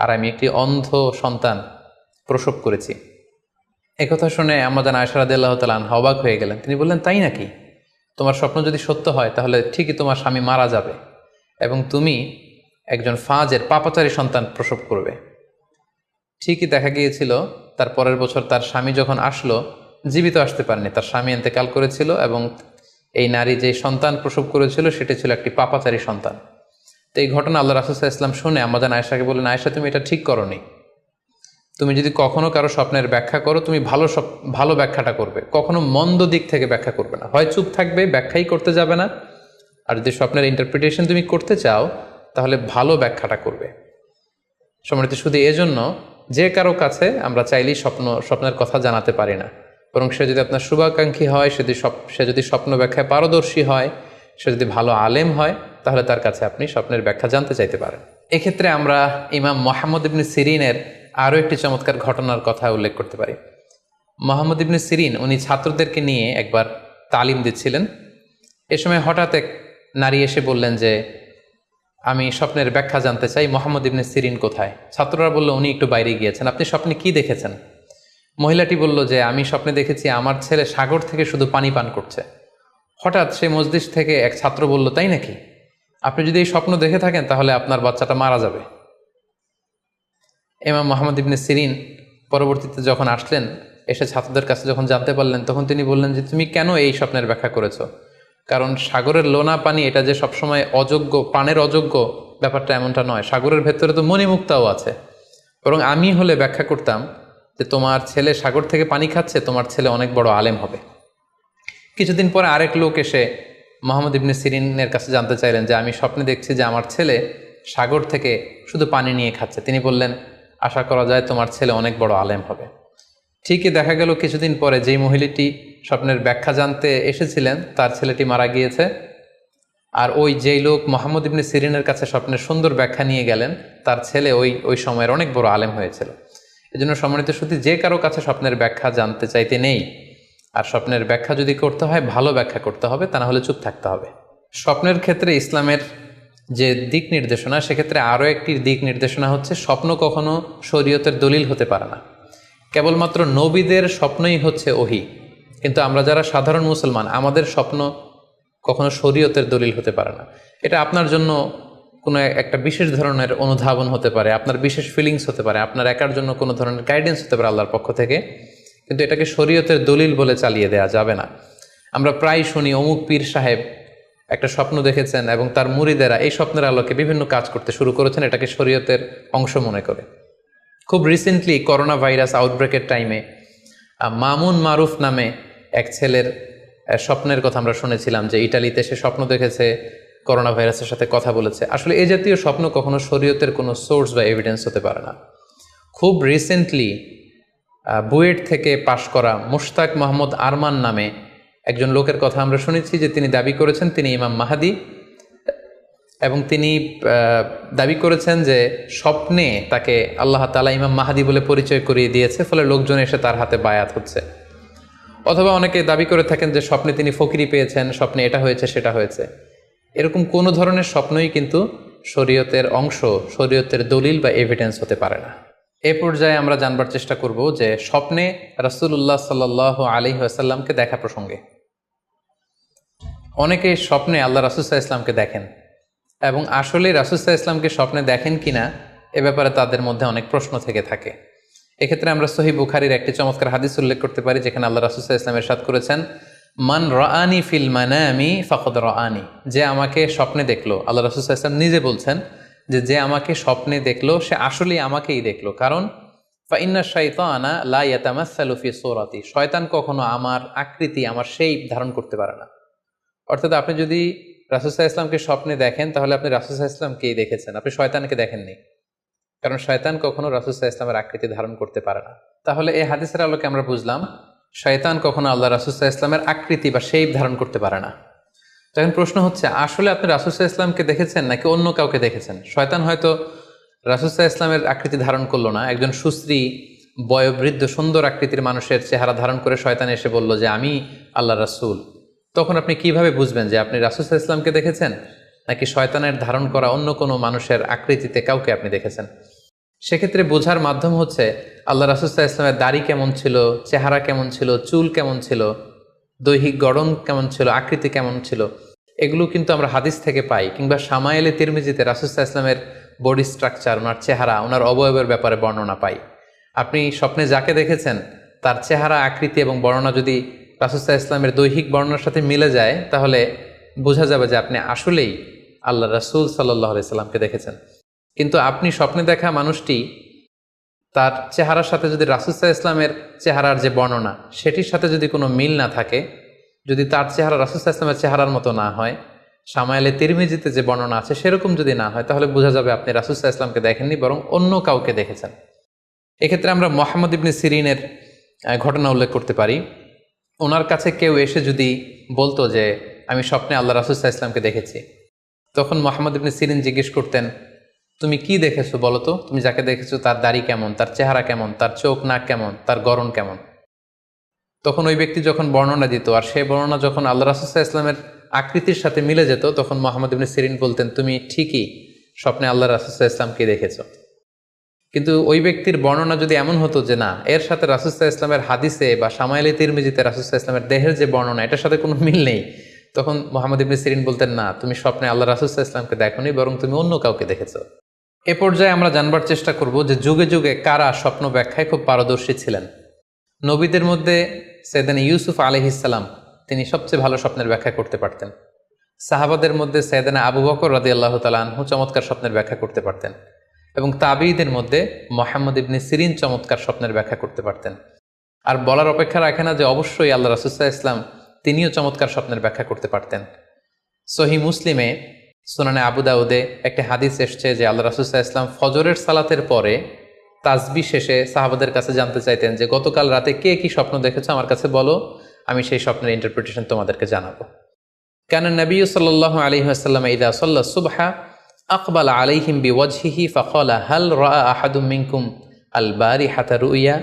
আর আমি একটি অন্ধ সন্তান প্রসব করেছি। একথা শুনে আম্মাজান আয়েশা রাদিয়াল্লাহু তাআলা আনহা অবাক হয়ে গেলেন। তিনি বললেন, তাই নাকি? তোমার স্বপ্ন যদি সত্য হয় তাহলে ঠিকই তোমার স্বামী মারা যাবে এবং তুমি একজন ফাজের পাপাচারী সন্তান প্রসব করবে। ঠিকই দেখা গিয়েছিল তার পরের বছর তার স্বামী যখন আসলো, জীবিত আসতে পারেনি, তার স্বামী ইন্তেকাল করেছিল এবং এই নারী যে সন্তান প্রসব করেছিল সেটি ছিল একটি পাপাচারী সন্তান। তো এই ঘটনা আল্লাহ রাসূল সাল্লাল্লাহু আলাইহি ওয়াসাল্লাম শুনে আম্মাজান আয়েশাকে বললেন, আয়েশা তুমি এটা ঠিক করোনি, তুমি যদি কখনো কারো স্বপ্নের ব্যাখ্যা করো তুমি ভালো ব্যাখ্যাটা করবে, কখনো মন্দ দিক থেকে ব্যাখ্যা করবে না, হয় চুপ থাকবে, ব্যাখ্যাই করতে যাবে না, আর যদি স্বপ্নের ইন্টারপ্রিটেশন তুমি করতে চাও তাহলে ভালো ব্যাখ্যাটা করবে। সম্মানিত, শুধু এজন্য যে কারো কাছে আমরা চাইলেই স্বপ্নের কথা জানাতে পারি না, বরং সে যদি আপনার শুভাকাঙ্ক্ষী হয়, সে যদি স্বপ্ন ব্যাখ্যায় পারদর্শী হয়, সে যদি ভালো আলেম হয়, তাহলে তার কাছে আপনি স্বপ্নের ব্যাখ্যা জানতে চাইতে পারেন। এক্ষেত্রে আমরা ইমাম মুহাম্মদ ইবনে সিরিনের আরও একটি চমৎকার ঘটনার কথা উল্লেখ করতে পারি। মুহাম্মদ ইবনে সিরিন উনি ছাত্রদেরকে নিয়ে একবার তালিম দিচ্ছিলেন। এ সময় হঠাৎ এক নারী এসে বললেন যে আমি স্বপ্নের ব্যাখ্যা জানতে চাই, মুহাম্মদ ইবনে সিরিন কোথায়? ছাত্ররা বলল উনি একটু বাইরে গিয়েছেন, আপনি স্বপ্নে কি দেখেছেন? মহিলাটি বলল যে আমি স্বপ্নে দেখেছি আমার ছেলে সাগর থেকে শুধু পানি পান করছে। হঠাৎ সেই মসজিদ থেকে এক ছাত্র বলল, তাই নাকি? আপনি যদি এই স্বপ্ন দেখে থাকেন তাহলে আপনার বাচ্চাটা মারা যাবে। ইমাম মুহাম্মদ ইবনে সিরিন পরবর্তীতে যখন আসলেন, এসে ছাত্রদের কাছে যখন জানতে পারলেন, তখন তিনি বললেন যে তুমি কেন এই স্বপ্নের ব্যাখ্যা করেছো? কারণ সাগরের লোনা পানি এটা যে সবসময় অযোগ্য, পানের অযোগ্য, ব্যাপারটা এমনটা নয়। সাগরের ভেতরে তো মণিমুক্তাও আছে। বরং আমি হলে ব্যাখ্যা করতাম যে তোমার ছেলে সাগর থেকে পানি খাচ্ছে, তোমার ছেলে অনেক বড় আলেম হবে। কিছুদিন পরে আরেক লোক এসে মুহাম্মদ ইবনে সিরিনের কাছে জানতে চাইলেন যে আমি স্বপ্নে দেখছি যে আমার ছেলে সাগর থেকে শুধু পানি নিয়ে খাচ্ছে। তিনি বললেন আশা করা যায় তোমার ছেলে অনেক বড় আলেম হবে। ঠিকই দেখা গেল কিছুদিন পরে যেই মহিলাটি স্বপ্নের ব্যাখ্যা জানতে এসেছিলেন তার ছেলেটি মারা গিয়েছে, আর ওই যেই লোক মুহাম্মদ ইবনে সিরিনের কাছে স্বপ্নের সুন্দর ব্যাখ্যা নিয়ে গেলেন তার ছেলে ওই সময়ের অনেক বড় আলেম হয়েছিল। এই জন্য সম্মানিত শুধু যে কারো কাছে স্বপ্নের ব্যাখ্যা জানতে চাইতে নেই, আর স্বপ্নের ব্যাখ্যা যদি করতে হয় ভালো ব্যাখ্যা করতে হবে, তা না হলে চুপ থাকতে হবে। স্বপ্নের ক্ষেত্রে ইসলামের যে দিক নির্দেশনা, সেক্ষেত্রে আরও একটি দিক নির্দেশনা হচ্ছে স্বপ্ন কখনো শরীয়তের দলিল হতে পারে না। কেবলমাত্র নবীদের স্বপ্নই হচ্ছে ওহী, কিন্তু আমরা যারা সাধারণ মুসলমান আমাদের স্বপ্ন কখনো শরীয়তের দলিল হতে পারে না। এটা আপনার জন্য কোনো একটা বিশেষ ধরনের অনুধাবন হতে পারে, আপনার বিশেষ ফিলিংস হতে পারে, আপনার একার জন্য কোনো ধরনের গাইডেন্স হতে পারে আল্লাহর পক্ষ থেকে, কিন্তু এটাকে শরীয়তের দলিল বলে চালিয়ে দেওয়া যাবে না। আমরা প্রায় শুনি অমুক পীর সাহেব একটা স্বপ্ন দেখেছেন এবং তার মুরিদেরা এই স্বপ্নের আলোকে বিভিন্ন কাজ করতে শুরু করেছেন, এটাকে শরীয়তের অংশ মনে করে। খুব রিসেন্টলি করোনা ভাইরাস আউটব্রেকের টাইমে মামুন মারুফ নামে এক ছেলের স্বপ্নের কথা আমরা শুনেছিলাম যে ইটালিতে সে স্বপ্ন দেখেছে করোনা ভাইরাসের সাথে কথা বলেছে। আসলে এই জাতীয় স্বপ্ন কখনো শরীয়তের কোনো সোর্স বা এভিডেন্স হতে পারে না। খুব রিসেন্টলি বুয়েট থেকে পাশ করা মুশতাক মোহাম্মদ আরমান নামে একজন লোকের কথা আমরা শুনেছি যে তিনি দাবি করেছেন তিনি ইমাম মাহাদি, এবং তিনি দাবি করেছেন যে স্বপ্নে তাকে আল্লাহ তাআলা ইমাম মাহাদি বলে পরিচয় করিয়ে দিয়েছে, ফলে লোকজন এসে তার হাতে বায়াত হচ্ছে। অথবা অনেকে দাবি করে থাকেন যে স্বপ্নে তিনি ফকিরি পেয়েছেন, স্বপ্নে এটা হয়েছে সেটা হয়েছে। এরকম কোনো ধরনের স্বপ্নই কিন্তু শরীয়তের অংশ, শরীয়তের দলিল বা এভিডেন্স হতে পারে না। এ পর্যায়ে আমরা জানবার চেষ্টা করব যে স্বপ্নে রাসূলুল্লাহ সাল্লাল্লাহু আলাইহি ওয়াসাল্লামকে দেখা প্রসঙ্গে অনেকে স্বপ্নে আল্লাহ রাসূল সাল্লাল্লাহু আলাইহি ওয়াসাল্লামকে দেখেন, এবং আসলে রাসূল সাল্লাল্লাহু আলাইহি ওয়াসাল্লামকে স্বপ্নে দেখেন কিনা এ ব্যাপারে তাদের মধ্যে অনেক প্রশ্ন থেকে থাকে। এক্ষেত্রে আমরা সহিহ বুখারীর একটি চমৎকার হাদিস উল্লেখ করতে পারি, যেখানে আল্লাহ রাসূল সাল্লাল্লাহু আলাইহি ওয়াসাল্লাম ইরশাদ করেছেন, মান রাআনি ফিল মানামি ফাকাদ রাআনি, যে আমাকে স্বপ্নে দেখলো, আল্লাহ রাসূল সাল্লাল্লাহু আলাইহি ওয়াসাল্লাম নিজে বলছেন যে আমাকে স্বপ্নে দেখলো সে আসলেই আমাকেই দেখলো। কারণ ফাইন্না শাইতানা লা ইয়াতামাসসালু ফি সূরাতি, শয়তান কখনো আমার আকৃতি, আমার শেপ ধারণ করতে পারে না। অর্থাৎ আপনি যদি রাসূল সাল্লাল্লাহু আলাইহি ওয়াসাল্লামকে স্বপ্নে দেখেন তাহলে আপনি রাসূল সাল্লাল্লাহু আলাইহি ওয়াসাল্লামকেই দেখেছেন, আপনি শয়তানকে দেখেননি। কারণ শয়তান কখনো রাসূল সাল্লাল্লাহু আলাইহি ওয়াসাল্লামের আকৃতি ধারণ করতে পারে না। তাহলে এই হাদিসের আলোকে আমরা বুঝলাম শয়তান কখনো আল্লাহ রাসূল সাল্লাল্লাহু আলাইহি ওয়াসাল্লামের আকৃতি বা শেপ ধারণ করতে পারে না। তখন প্রশ্ন হচ্ছে আসলে আপনি রাসূল সাল্লাল্লাহু আলাইহি ওয়াসাল্লামকে দেখেছেন নাকি অন্য কাউকে দেখেছেন? শয়তান হয়তো রাসূল সাল্লাল্লাহু আলাইহি ওয়াসাল্লামের আকৃতি ধারণ করলো না, একজন সুশ্রী বয়োবৃদ্ধ সুন্দর আকৃতির মানুষের চেহারা ধারণ করে শয়তান এসে বলল যে আমি আল্লাহ রাসূল। তখন আপনি কিভাবে বুঝবেন যে আপনি রাসূল সাল্লাল্লাহু আলাইহি ওয়াসাল্লামকে দেখেছেন নাকি শয়তানের ধারণ করা অন্য কোনো মানুষের আকৃতিতে কাউকে আপনি দেখেছেন? সেক্ষেত্রে বোঝার মাধ্যম হচ্ছে আল্লাহ রাসূল সাল্লাল্লাহু আলাইহি ওয়াসাল্লামের দাড়ি কেমন ছিল, চেহারা কেমন ছিল, চুল কেমন ছিল, দৈহিক গড়ন কেমন ছিল, আকৃতি কেমন ছিল, এগুলো কিন্তু আমরা হাদিস থেকে পাই, কিংবা শামায়েলে তিরমিজিতে রাসূল সাল্লাল্লাহু আলাইহি ওয়াসাল্লামের বডি স্ট্রাকচার, ওনার চেহারা, ওনার অবয়বের ব্যাপারে বর্ণনা পাই। আপনি স্বপ্নে যাকে দেখেছেন তার চেহারা, আকৃতি এবং বর্ণনা যদি রাসূল সাল্লাল্লাহু আলাইহি ওয়াসাল্লামের দৈহিক বর্ণনার সাথে মিলে যায়, তাহলে বোঝা যাবে যে আপনি আসলেই আল্লাহ রাসূল সাল্লাল্লাহু আলাইহি সাল্লামকে দেখেছেন। কিন্তু আপনি স্বপ্নে দেখা মানুষটি, তার চেহারার সাথে যদি রাসূল সাল্লাল্লাহু আলাইহি ওয়াসাল্লামের চেহারার যে বর্ণনা সেটির সাথে যদি কোনো মিল না থাকে, যদি তার চেহারা রাসূল সাল্লাল্লাহু আলাইহি ওয়াসাল্লামের চেহারার মতো না হয়, শামায়েলে তিরমিজিতে যে বর্ণনা আছে সেরকম যদি না হয়, তাহলে বোঝা যাবে আপনি রাসূল সাল্লাল্লাহু আলাইহি ওয়াসাল্লামকে দেখেননি, বরং অন্য কাউকে দেখেছেন। এক্ষেত্রে আমরা মুহাম্মদ ইবনে সিরিনের ঘটনা উল্লেখ করতে পারি। ওনার কাছে কেউ এসে যদি বলতো যে আমি স্বপ্নে আল্লাহ রাসূল সাল্লাল্লাহু আলাইহি ওয়াসাল্লামকে দেখেছি, তখন মুহাম্মদ ইবনে সিরিন জিজ্ঞেস করতেন, তুমি কি দেখেছো বলো তো, তুমি যাকে দেখেছো তার দাড়ি কেমন, তার চেহারা কেমন, তার চোখ নাক কেমন, তার গড়ন কেমন। তখন ওই ব্যক্তি যখন বর্ণনা দিত, আর সেই বর্ণনা যখন আল্লাহ রাসূল সাল্লাল্লাহু আলাইহি ওয়াসাল্লামের আকৃতির সাথে মিলে যেত, তখন মুহাম্মদ ইবনে সিরিন বলতেন, তুমি ঠিকই স্বপ্নে আল্লাহ রাসূল সাল্লাল্লাহু আলাইহি ওয়াসাল্লামকে দেখেছো। কিন্তু ওই ব্যক্তির বর্ণনা যদি এমন হতো যে না, এর সাথে রাসূল সাল্লাল্লাহু আলাইহি ওয়াসাল্লামের হাদিসে বা শামায়েলে তিরমিজিতে রাসূল সাল্লাল্লাহু আলাইহি ওয়াসাল্লামের দেহের যে বর্ণনা, এটার সাথে কোনো মিল নেই, তখন মুহাম্মদ ইবনে সিরিন বলতেন, না, তুমি স্বপ্নে আল্লাহ রাসূল সাল্লাল্লাহু আলাইহি ওয়াসাল্লামকে দেখোনি, বরং তুমি অন্য কাউকে দেখেছো। এ পর্যায়ে আমরা জানবার চেষ্টা করব যে যুগে যুগে কারা স্বপ্ন ব্যাখ্যায় খুব পারদর্শী ছিলেন। নবীদের মধ্যে সাইয়েদনা ইউসুফ আলাইহিস সালাম, তিনি সবচেয়ে ভালো স্বপ্নের ব্যাখ্যা করতে পারতেন। সাহাবাদের মধ্যে সাইয়েদনা আবু বকর রাদিয়াল্লাহু তাআলা আনহু চমৎকার স্বপ্নের ব্যাখ্যা করতে পারতেন, এবং তাবিঈদের মধ্যে মুহাম্মদ ইবনে সিরিন চমৎকার স্বপ্নের ব্যাখ্যা করতে পারতেন। আর বলার অপেক্ষা রাখে না যে অবশ্যই আল্লাহ রাসূল সাল্লাল্লাহু আলাইহি ওয়াসাল্লাম তিনিও চমৎকার স্বপ্নের ব্যাখ্যা করতে পারতেন। সহিহ মুসলিমে, সুনানে আবু দাউদে একটি হাদিস এসছে যে আল্লাহ রাসূল সাল্লাল্লাহু আলাইহি ওয়াসাল্লাম ফজরের সালাতের পরে তাসবিহ শেষে সাহাবাদের কাছে জানতে চাইতেন যে গতকাল রাতে কে কি স্বপ্ন দেখেছো আমার কাছে বলো, আমি সেই স্বপ্নের ইন্টারপ্রিটেশন তোমাদেরকে জানাবো। কানা নবী সাল্লাল্লাহু আলাইহি ওয়াসাল্লাম ইযা সাল্লা সুবহা আকবালা আলাইহিম বিওয়াজহিহি ফাকালা হাল রাআ আহাদুম মিনকুম আল বারিহাতা রুইয়া।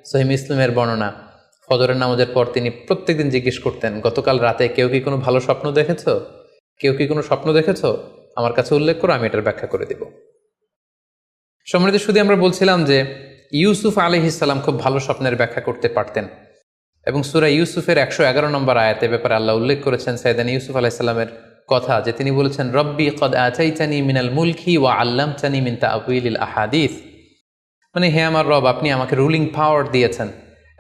সহিহ মুসলিমের বর্ণনা, ফজরের নামাজের পর তিনি প্রত্যেকদিন জিজ্ঞেস করতেন, গতকাল রাতে কেউ কি কোনো ভালো স্বপ্ন দেখেছো, কেউ কি কোনো স্বপ্ন দেখেছো, আমার কাছে উল্লেখ করো, আমি এটার ব্যাখ্যা করে দেব। সম্মানিত সুধী, আমরা বলছিলাম যে ইউসুফ আলাইহিস সালাম খুব ভালো স্বপ্নের ব্যাখ্যা করতে পারতেন, এবং সূরা ইউসুফের 111 নম্বর আয়াতে ব্যাপারে আল্লাহ উল্লেখ করেছেন সাইয়েদনা ইউসুফ আলাইহিস সালামের কথা, যে তিনি বলেছেন, রব্বি কদ আতাইতানি মিনাল মুলকি ওয়া আল্লামতানি মিন তা'ওয়িলিল আহাদিস। মানে হে আমার রব, আপনি আমাকে রুলিং পাওয়ার দিয়েছেন,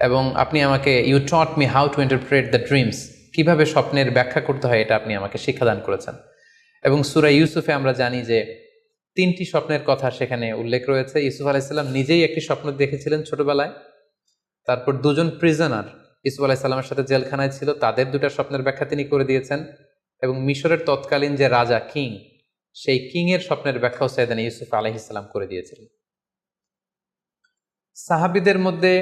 এবং আপনি আমাকে you taught me how to interpret the dreams, কিভাবে স্বপ্নের ব্যাখ্যা করতে হয় এটা আপনি আমাকে শিক্ষাদান করেছেন। এবং সূরা ইউসুফে আমরা জানি যে 3টি স্বপ্নের কথা সেখানে উল্লেখ রয়েছে। ইউসুফ আলাইহিস সালাম নিজেই একটি স্বপ্ন দেখেছিলেন ছোটবেলায়, তারপর দুজন প্রিজনার ইউসুফ আলাইহিস সালামের সাথে জেলখানায় ছিল, তাদের 2টা স্বপ্নের ব্যাখ্যা তিনি করে দিয়েছেন, এবং মিশরের তৎকালীন যে রাজা কিং, সেই কিংয়ের স্বপ্নের ব্যাখ্যাও সাইয়েদনা ইউসুফ আলাইহিস সালাম করে দিয়েছিলেন। সাহাবীদের মধ্যে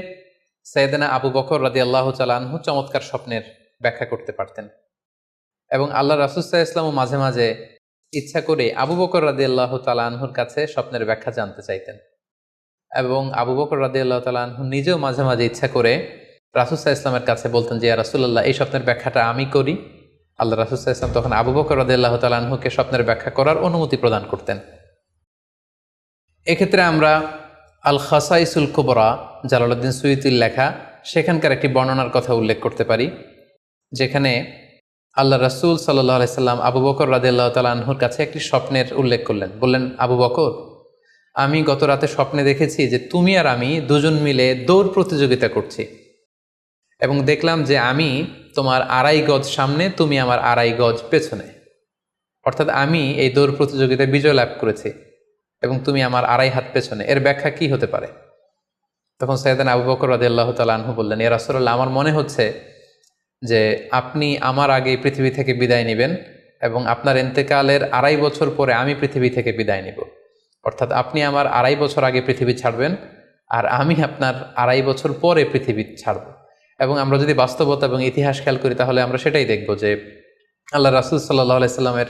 সাইয়েদনা আবু বকর রাদিয়াল্লাহু তাআলা আনহু চমৎকার স্বপ্নের ব্যাখ্যা করতে পারতেন, এবং আল্লাহ রাসূল সাল্লাল্লাহু আলাইহি ওয়াসাল্লাম মাঝে মাঝে ইচ্ছা করে আবু বকর রাদিয়াল্লাহু তাআলা আনহুর কাছে স্বপ্নের ব্যাখ্যা জানতে চাইতেন, এবং আবু বকর রাদিয়াল্লাহু তাআলা আনহু নিজেও মাঝে মাঝে ইচ্ছা করে রাসূল সাল্লাল্লাহু আলাইহি ওয়াসাল্লামের কাছে বলতেন যে ইয়া রাসূলুল্লাহ, এই স্বপ্নের ব্যাখ্যাটা আমি করি। আল্লাহ রাসূল সাল্লাল্লাহু আলাইহি ওয়াসাল্লাম তখন আবু বকর রাদিয়াল্লাহু তাআলা আনহুকে স্বপ্নের ব্যাখ্যা করার অনুমতি প্রদান করতেন। এক্ষেত্রে আমরা আল খাসাইসুল কুবরা, জালালউদ্দিন সুয়ুতির লেখা, সেখানকার একটি বর্ণনার কথা উল্লেখ করতে পারি, যেখানে আল্লাহ রাসূল সাল্লাল্লাহু আলাইহি সাল্লাম আবু বকর রাদিয়াল্লাহু তাআলা আনহুর কাছে একটি স্বপ্নের উল্লেখ করলেন। বললেন, আবু বকর, আমি গত রাতে স্বপ্নে দেখেছি যে তুমি আর আমি দুজন মিলে দৌড় প্রতিযোগিতা করছি, এবং দেখলাম যে আমি তোমার 2.5 গজ সামনে, তুমি আমার 2.5 গজ পেছনে, অর্থাৎ আমি এই দৌড় প্রতিযোগিতায় বিজয় লাভ করেছি এবং তুমি আমার 2.5 হাত পেছনে। এর ব্যাখ্যা কি হতে পারে? তখন সাইয়েদনা আবু বকর রাদিয়াল্লাহু তাআলা আনহু বললেন, ইয়া রাসূলুল্লাহ, আমার মনে হচ্ছে যে আপনি আমার আগে পৃথিবী থেকে বিদায় নেবেন, এবং আপনার ইন্তেকালের 2.5 বছর পরে আমি পৃথিবী থেকে বিদায় নিব। অর্থাৎ আপনি আমার 2.5 বছর আগে পৃথিবী ছাড়বেন, আর আমি আপনার 2.5 বছর পরে পৃথিবী ছাড়ব। এবং আমরা যদি বাস্তবতা এবং ইতিহাস খেয়াল করি, তাহলে আমরা সেটাই দেখব যে আল্লাহ রাসূল সাল্লাল্লাহু আলাইহি সাল্লামের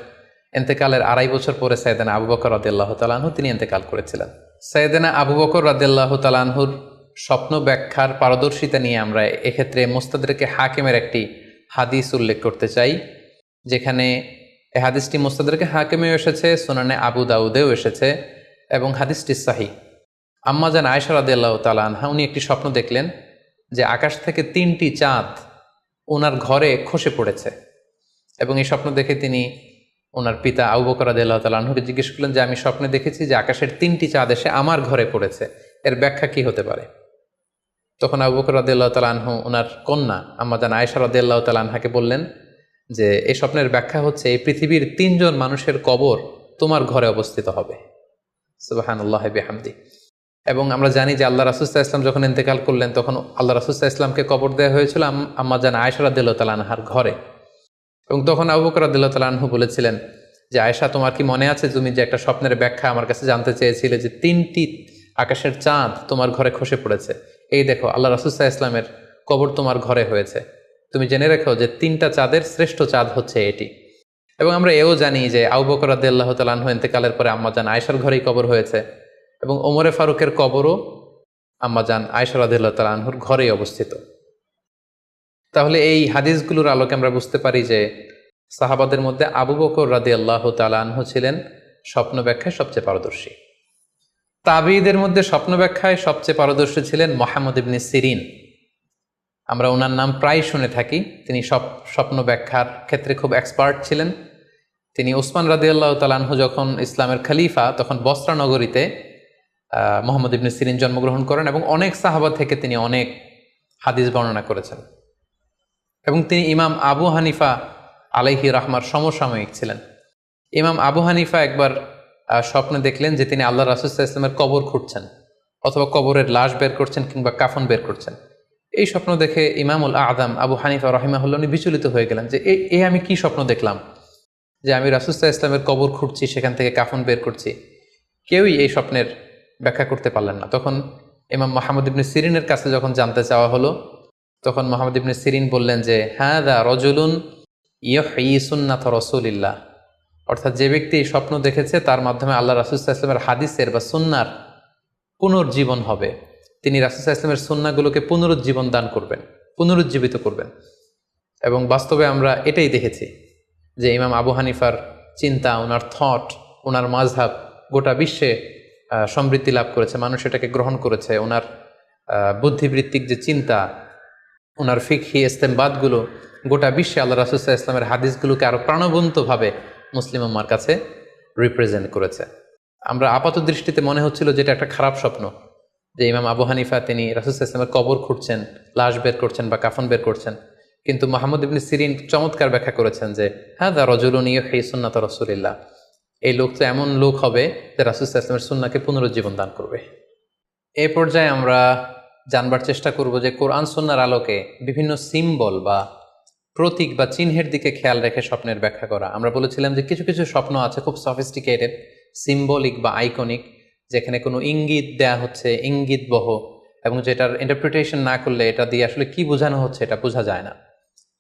ইন্তেকালের 2.5 বছর পরে সাইয়েদনা আবু বকর রাদিয়াল্লাহু তাআলা আনহু তিনি ইন্তেকাল করেছিলেন। সাইয়েদনা আবু বকর রাদিয়াল্লাহু তাআলা আনহুর স্বপ্ন ব্যাখ্যার পারদর্শিতা নিয়ে আমরা এক্ষেত্রে মুস্তাদরিকে হাকিমের একটি হাদিস উল্লেখ করতে চাই, যেখানে এই হাদিসটি মুস্তাদরিকে হাকিমেও এসেছে, সুনানে আবু দাউদেও এসেছে, এবং হাদিসটি সহিহ। আম্মা জান আয়েশা রাদিয়াল্লাহু তাআলা আনহা, উনি একটি স্বপ্ন দেখলেন যে আকাশ থেকে 3টি চাঁদ ওনার ঘরে খসে পড়েছে। এবং এই স্বপ্ন দেখে তিনি ওনার পিতা আবু বকর রাদিয়াল্লাহু তাআলা আনহুকে জিজ্ঞেস করলেন যে আমি স্বপ্নে দেখেছি যে আকাশের 3টি চাঁদ এসে আমার ঘরে পড়েছে, এর ব্যাখ্যা কি হতে পারে? তখন আবু বকর রাদিয়াল্লাহু তাআলা আনহু ওনার কন্যা আম্মাজান আয়েশা রাদিয়াল্লাহু তাআলা আনহাকে বললেন যে এই স্বপ্নের ব্যাখ্যা হচ্ছে এই পৃথিবীর 3জন মানুষের কবর তোমার ঘরে অবস্থিত হবে। সুবহানাল্লাহি বিহামদি। এবং আমরা জানি যে আল্লাহ রাসূল সাল্লাল্লাহু আলাইহি ওয়াসাল্লাম যখন ইন্তেকাল করলেন তখন আল্লাহ রাসূল সাল্লাল্লাহু আলাইহি ওয়াসাল্লামকে কবর দেওয়া হয়েছিল আম্মাজান আয়েশা রাদিয়াল্লাহু তাআলা আনহার ঘরে। এবং তখন আবু বকর রাদিয়াল্লাহু তাআলা আনহু বলেছিলেন যে আয়েশা, তোমার কি মনে আছে তুমি যে একটা স্বপ্নের ব্যাখ্যা আমার কাছে জানতে চেয়েছিলে যে 3টি আকাশের চাঁদ তোমার ঘরে খসে পড়েছে, এই দেখো আল্লাহ রাসূল সাল্লাল্লাহু আলাইহি ওয়াসাল্লামের কবর তোমার ঘরে হয়েছে, তুমি জেনে রেখো যে 3টা চাঁদের শ্রেষ্ঠ চাঁদ হচ্ছে এটি। এবং আমরা এও জানি যে আবু বকর রাদিয়াল্লাহু তাআলা আনহু ইন্তেকালের পরে আম্মাজান আয়েশার ঘরেই কবর হয়েছে এবং ওমরে ফারুকের কবরও আম্মাজান আয়েশা রাদিয়াল্লাহু তাআলা আনহুর ঘরেই অবস্থিত। তাহলে এই হাদিসগুলোর আলোকে আমরা বুঝতে পারি যে সাহাবাদের মধ্যে আবু বকর রাদিয়াল্লাহু তাআলা আনহু ছিলেন স্বপ্ন ব্যাখ্যায় সবচেয়ে পারদর্শী। তাবিঈদের মধ্যে স্বপ্ন ব্যাখ্যায় সবচেয়ে পারদর্শী ছিলেন মুহাম্মদ ইবনে সিরিন। আমরা ওনার নাম প্রায় শুনে থাকি। তিনি স্বপ্ন ব্যাখ্যার ক্ষেত্রে খুব এক্সপার্ট ছিলেন। তিনি উসমান রাদিয়াল্লাহু তাআলা আনহু যখন ইসলামের খলিফা তখন বসরা নগরীতে মুহাম্মদ ইবনে সিরিন জন্মগ্রহণ করেন এবং অনেক সাহাবা থেকে তিনি অনেক হাদিস বর্ণনা করেছেন। এবং তিনি ইমাম আবু হানিফা আলাইহি রাহমার সমসাময়িক ছিলেন। ইমাম আবু হানিফা একবার স্বপ্নে দেখলেন যে তিনি আল্লাহ রাসূল সাল্লাল্লাহু আলাইহি ওয়াসাল্লামের কবর খুঁড়ছেন অথবা কবরের লাশ বের করছেন কিংবা কাফন বের করছেন। এই স্বপ্ন দেখে ইমামুল আযম আবু হানিফা রাহিমাহুল্লাহ উনি বিচলিত হয়ে গেলেন যে এ আমি কি স্বপ্ন দেখলাম যে আমি রাসূল সাল্লাল্লাহু আলাইহি ওয়াসাল্লামের কবর খুঁড়ছি, সেখান থেকে কাফন বের করছি। কেউই এই স্বপ্নের ব্যাখ্যা করতে পারলেন না। তখন ইমাম মুহাম্মদ ইবনে সিরিনের কাছে যখন জানতে চাওয়া হলো তখন মুহাম্মদ ইবনে সিরিন বললেন যে হাযা রাজুলুন ইউহয়ি সুন্নাত রাসূলিল্লাহ, অর্থাৎ যে ব্যক্তি এই স্বপ্ন দেখেছে তার মাধ্যমে আল্লাহ রাসূল সাল্লাল্লাহু আলাইহি ওয়াসাল্লামের হাদিসের বা সুন্নাহর পুনর্জীবন হবে। তিনি রাসূল সাল্লাল্লাহু আলাইহি ওয়াসাল্লামের সুন্নাহগুলোকে পুনরুজ্জীবন দান করবেন, পুনরুজ্জীবিত করবেন। এবং বাস্তবে আমরা এটাই দেখেছি যে ইমাম আবু হানিফার চিন্তা, ওনার থট, ওনার মাযহাব গোটা বিশ্বে সমৃদ্ধি লাভ করেছে, মানুষ এটাকে গ্রহণ করেছে। ওনার বুদ্ধিবৃত্তিক যে চিন্তা, ওনার ফিকহি ইস্তেমবাদগুলো গোটা বিশ্বে আল্লাহ রাসূল সাল্লাল্লাহু আলাইহি ওয়াসাল্লামের হাদিসগুলোকে আরও প্রাণবন্তভাবে মুসলিম উম্মার কাছে রিপ্রেজেন্ট করেছে। আমরা আপাত দৃষ্টিতে মনে হচ্ছিল যে এটা একটা খারাপ স্বপ্ন, যে ইমাম আবু হানিফা তিনি রাসূল সাল্লাল্লাহু আলাইহি ওয়াসাল্লামের কবর খুঁড়ছেন, লাশ বের করছেন বা কাফন বের করছেন। কিন্তু মুহাম্মদ ইবনে সিরিন চমৎকার ব্যাখ্যা করেছেন যে হাযা রাজুলুন ইউহয়ি সুন্নাত রাসূলিল্লাহ, এই লোক তো এমন লোক হবে যে রাসূল সাল্লাল্লাহু আলাইহি ওয়াসাল্লামের সুন্নাহকে পুনরুজ্জীবন দান করবে। এই পর্যায়ে আমরা জানবার চেষ্টা করব যে কোরআন সুন্নাহর আলোকে বিভিন্ন সিম্বল বা প্রতীক বা চিহ্নের দিকে খেয়াল রেখে স্বপ্নের ব্যাখ্যা করা। আমরা বলেছিলাম যে কিছু কিছু স্বপ্ন আছে খুব সফিস্টিকেটেড, সিম্বলিক বা আইকনিক, যেখানে কোনো ইঙ্গিত দেয়া হচ্ছে, ইঙ্গিতবহ, এবং যেটার ইন্টারপ্রিটেশন না করলে এটা দিয়ে আসলে কি বোঝানো হচ্ছে এটা বোঝা যায় না।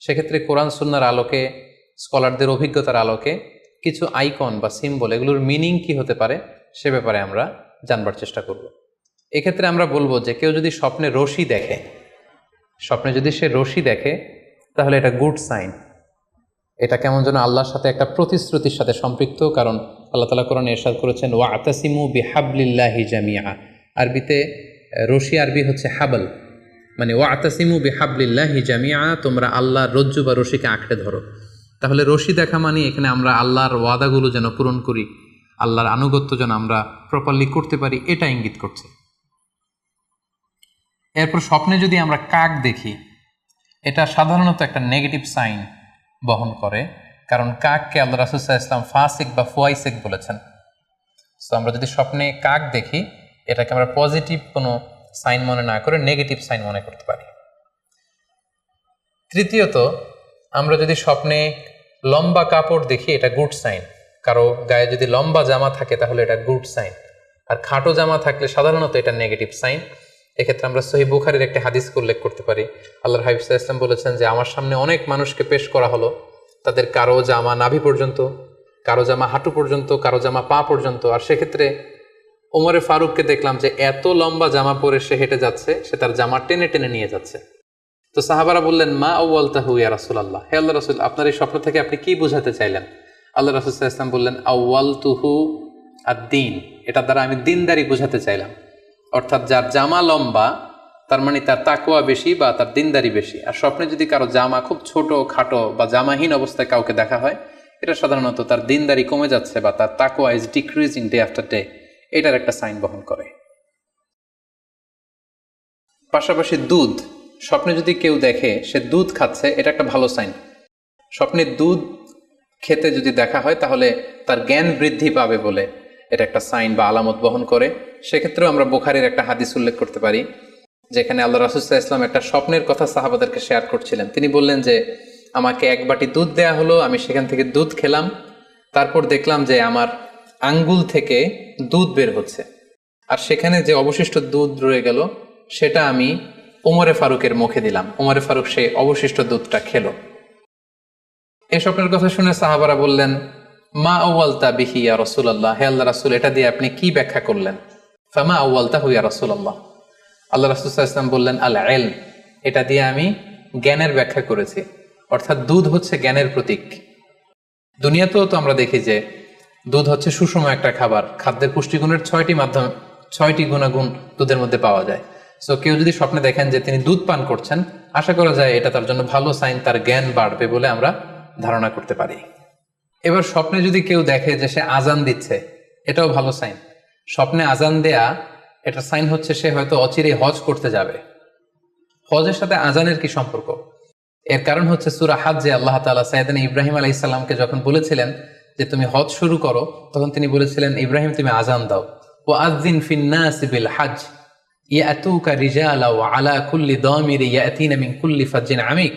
সেক্ষেত্রে কোরআন সুন্নাহর আলোকে, স্কলারদের অভিজ্ঞতার আলোকে কিছু আইকন বা সিম্বল, এগুলোর মিনিং কি হতে পারে সে ব্যাপারে আমরা জানবার চেষ্টা করব। এক্ষেত্রে আমরা বলবো যে কেউ যদি স্বপ্নে রশি দেখে, স্বপ্নে যদি সে রশি দেখে তাহলে এটা গুড সাইন। এটা কেমন যেন আল্লাহর সাথে একটা প্রতিশ্রুতির সাথে সম্পৃক্ত, কারণ আল্লাহ তাআলা কোরআনে ইরশাদ করেছেন ওয়াতাসিমু বিহাবলিল্লাহি জামিআ। আরবিতে রশি আরবি হচ্ছে হাবল, মানে ওয়াতাসিমু বিহাবলিল্লাহি জামিআ, তোমরা আল্লাহর রজ্জু বা রশিকে আঁকড়ে ধরো। তাহলে রশি দেখা মানে এখানে আমরা আল্লাহর ওয়াদাগুলো যেন পূরণ করি, আল্লাহর আনুগত্য যেন আমরা প্রপারলি করতে পারি, এটা ইঙ্গিত করছে। এরপর স্বপ্নে যদি আমরা কাক দেখি, এটা সাধারণত একটা নেগেটিভ সাইন বহন করে, কারণ কাককে আল্লাহ রাসূল সাল্লাল্লাহু আলাইহি ওয়াসাল্লাম ফাসিক বা ফুয়াইসিক বলেছেন। সো আমরা যদি স্বপ্নে কাক দেখি এটাকে আমরা পজিটিভ কোনো সাইন মনে না করে নেগেটিভ সাইন মনে করতে পারি। তৃতীয়ত, আমরা যদি স্বপ্নে লম্বা কাপড় দেখি এটা গুড সাইন। কারো গায়ে যদি লম্বা জামা থাকে তাহলে এটা গুড সাইন, আর খাটো জামা থাকলে সাধারণত এটা নেগেটিভ সাইন। এক্ষেত্রে আমরা সহিহ বুখারীর একটা হাদিসকে উল্লেখ করতে পারি। আল্লাহর হাবিব সাল্লাল্লাহু আলাইহি ওয়াসাল্লাম বলেছেন যে আমার সামনে অনেক মানুষকে পেশ করা হলো, তাদের কারো জামা নাভি পর্যন্ত, কারো জামা হাঁটু পর্যন্ত, কারো জামা পা পর্যন্ত। আর সেক্ষেত্রে ওমরে ফারুককে দেখলাম যে এত লম্বা জামা পরে সে হেঁটে যাচ্ছে, সে তার জামা টেনে টেনে নিয়ে যাচ্ছে। তো সাহাবারা বললেন মা আউয়ালতাহু ইয়া রাসূলুল্লাহ, হে আল্লাহর রাসূল আপনার এই স্বপ্ন থেকে আপনি কি বোঝাতে চাইলেন? আল্লাহ রাসূল সাল্লাল্লাহু আলাইহি ওয়াসাল্লাম বললেন আউয়ালতুহু আদ-দীন, এটা দ্বারা আমি দিনদারি বোঝাতে চাইলাম। অর্থাৎ যার জামা লম্বা তার মানে তার তাকওয়া বেশি বা তার দিনদারি বেশি। আর স্বপ্নে যদি কারো জামা খুব ছোট খাটো বা জামাহীন অবস্থায় কাউকে দেখা হয়, এটা সাধারণত তার দিনদারি কমে যাচ্ছে বা তার তাকওয়া is decreasing day after day, এটার একটা সাইন বহন করে। পাশাপাশি দুধ, স্বপ্নে যদি কেউ দেখে সে দুধ খাচ্ছে, এটা একটা ভালো সাইন। স্বপ্নে দুধ খেতে যদি দেখা হয় তাহলে তার জ্ঞান বৃদ্ধি পাবে বলে এটা একটা সাইন বা আলামত বহন করে। সেক্ষেত্রেও আমরা বুখারীর একটা হাদিস উল্লেখ করতে পারি, যেখানে আল্লাহ রাসূল সাল্লাল্লাহু আলাইহি ওয়াসাল্লাম একটা স্বপ্নের কথা সাহাবাদেরকে শেয়ার করছিলেন। তিনি বললেন যে আমাকে এক বাটি দুধ দেয়া হলো, আমি সেখান থেকে দুধ খেলাম, তারপর দেখলাম যে আমার আঙ্গুল থেকে দুধ বের হচ্ছে, আর সেখানে যে অবশিষ্ট দুধ রয়ে গেল সেটা আমি ওমরে ফারুকের মুখে দিলাম। ওমরে ফারুক সেই অবশিষ্ট দুধটা খেলো। এই স্বপ্নের কথা শুনে সাহাবারা বললেন, মা আউয়ালতা বিহি ইয়া রাসূলুল্লাহ, হে আল্লাহ রাসূল, এটা দিয়ে আপনি কি ব্যাখ্যা করলেন? ফামা আউয়ালতাহু ইয়া রাসূলুল্লাহ, আল্লাহ রাসূল সাল্লাল্লাহু আলাইহি ওয়াসাল্লাম বললেন, আল ইলম, এটা দিয়ে আমি জ্ঞানের ব্যাখ্যা করেছি। অর্থাৎ দুধ হচ্ছে জ্ঞানের প্রতীক। দুনিয়াতেও তো আমরা দেখি যে দুধ হচ্ছে সুষম একটা খাবার, খাদ্যের পুষ্টিগুণের 6টি গুণাগুণ দুধের মধ্যে পাওয়া যায়। সো কেউ যদি স্বপ্নে দেখেন যে তিনি দুধ পান করছেন, আশা করা যায় এটা তার জন্য ভালো সাইন, তার জ্ঞান বাড়বে বলে আমরা ধারণা করতে পারি। এবার স্বপ্নে যদি কেউ দেখে যে সে আজান দিচ্ছে, এটাও ভালো সাইন। স্বপ্নে আজান দেয়া এটা সাইন হচ্ছে সে হয়তো অচিরে হজ করতে যাবে। হজের সাথে আজানের কি সম্পর্ক? এর কারণ হচ্ছে সূরা হজ্জে আল্লাহ তাআলা সাইয়েদনা ইব্রাহিম আলাইহিস সালামকে যখন বলেছিলেন যে তুমি হজ শুরু করো, তখন তিনি বলেছিলেন, ইব্রাহিম তুমি আজান দাও, ওয়া আযযিন ফিন নাসি বিল হজ ইয়াতুকা রিজালা ওয়া আলা কুল্লি দামিরি ইয়াতিনা মিন কুল্লি ফাজ্জিন আমিক।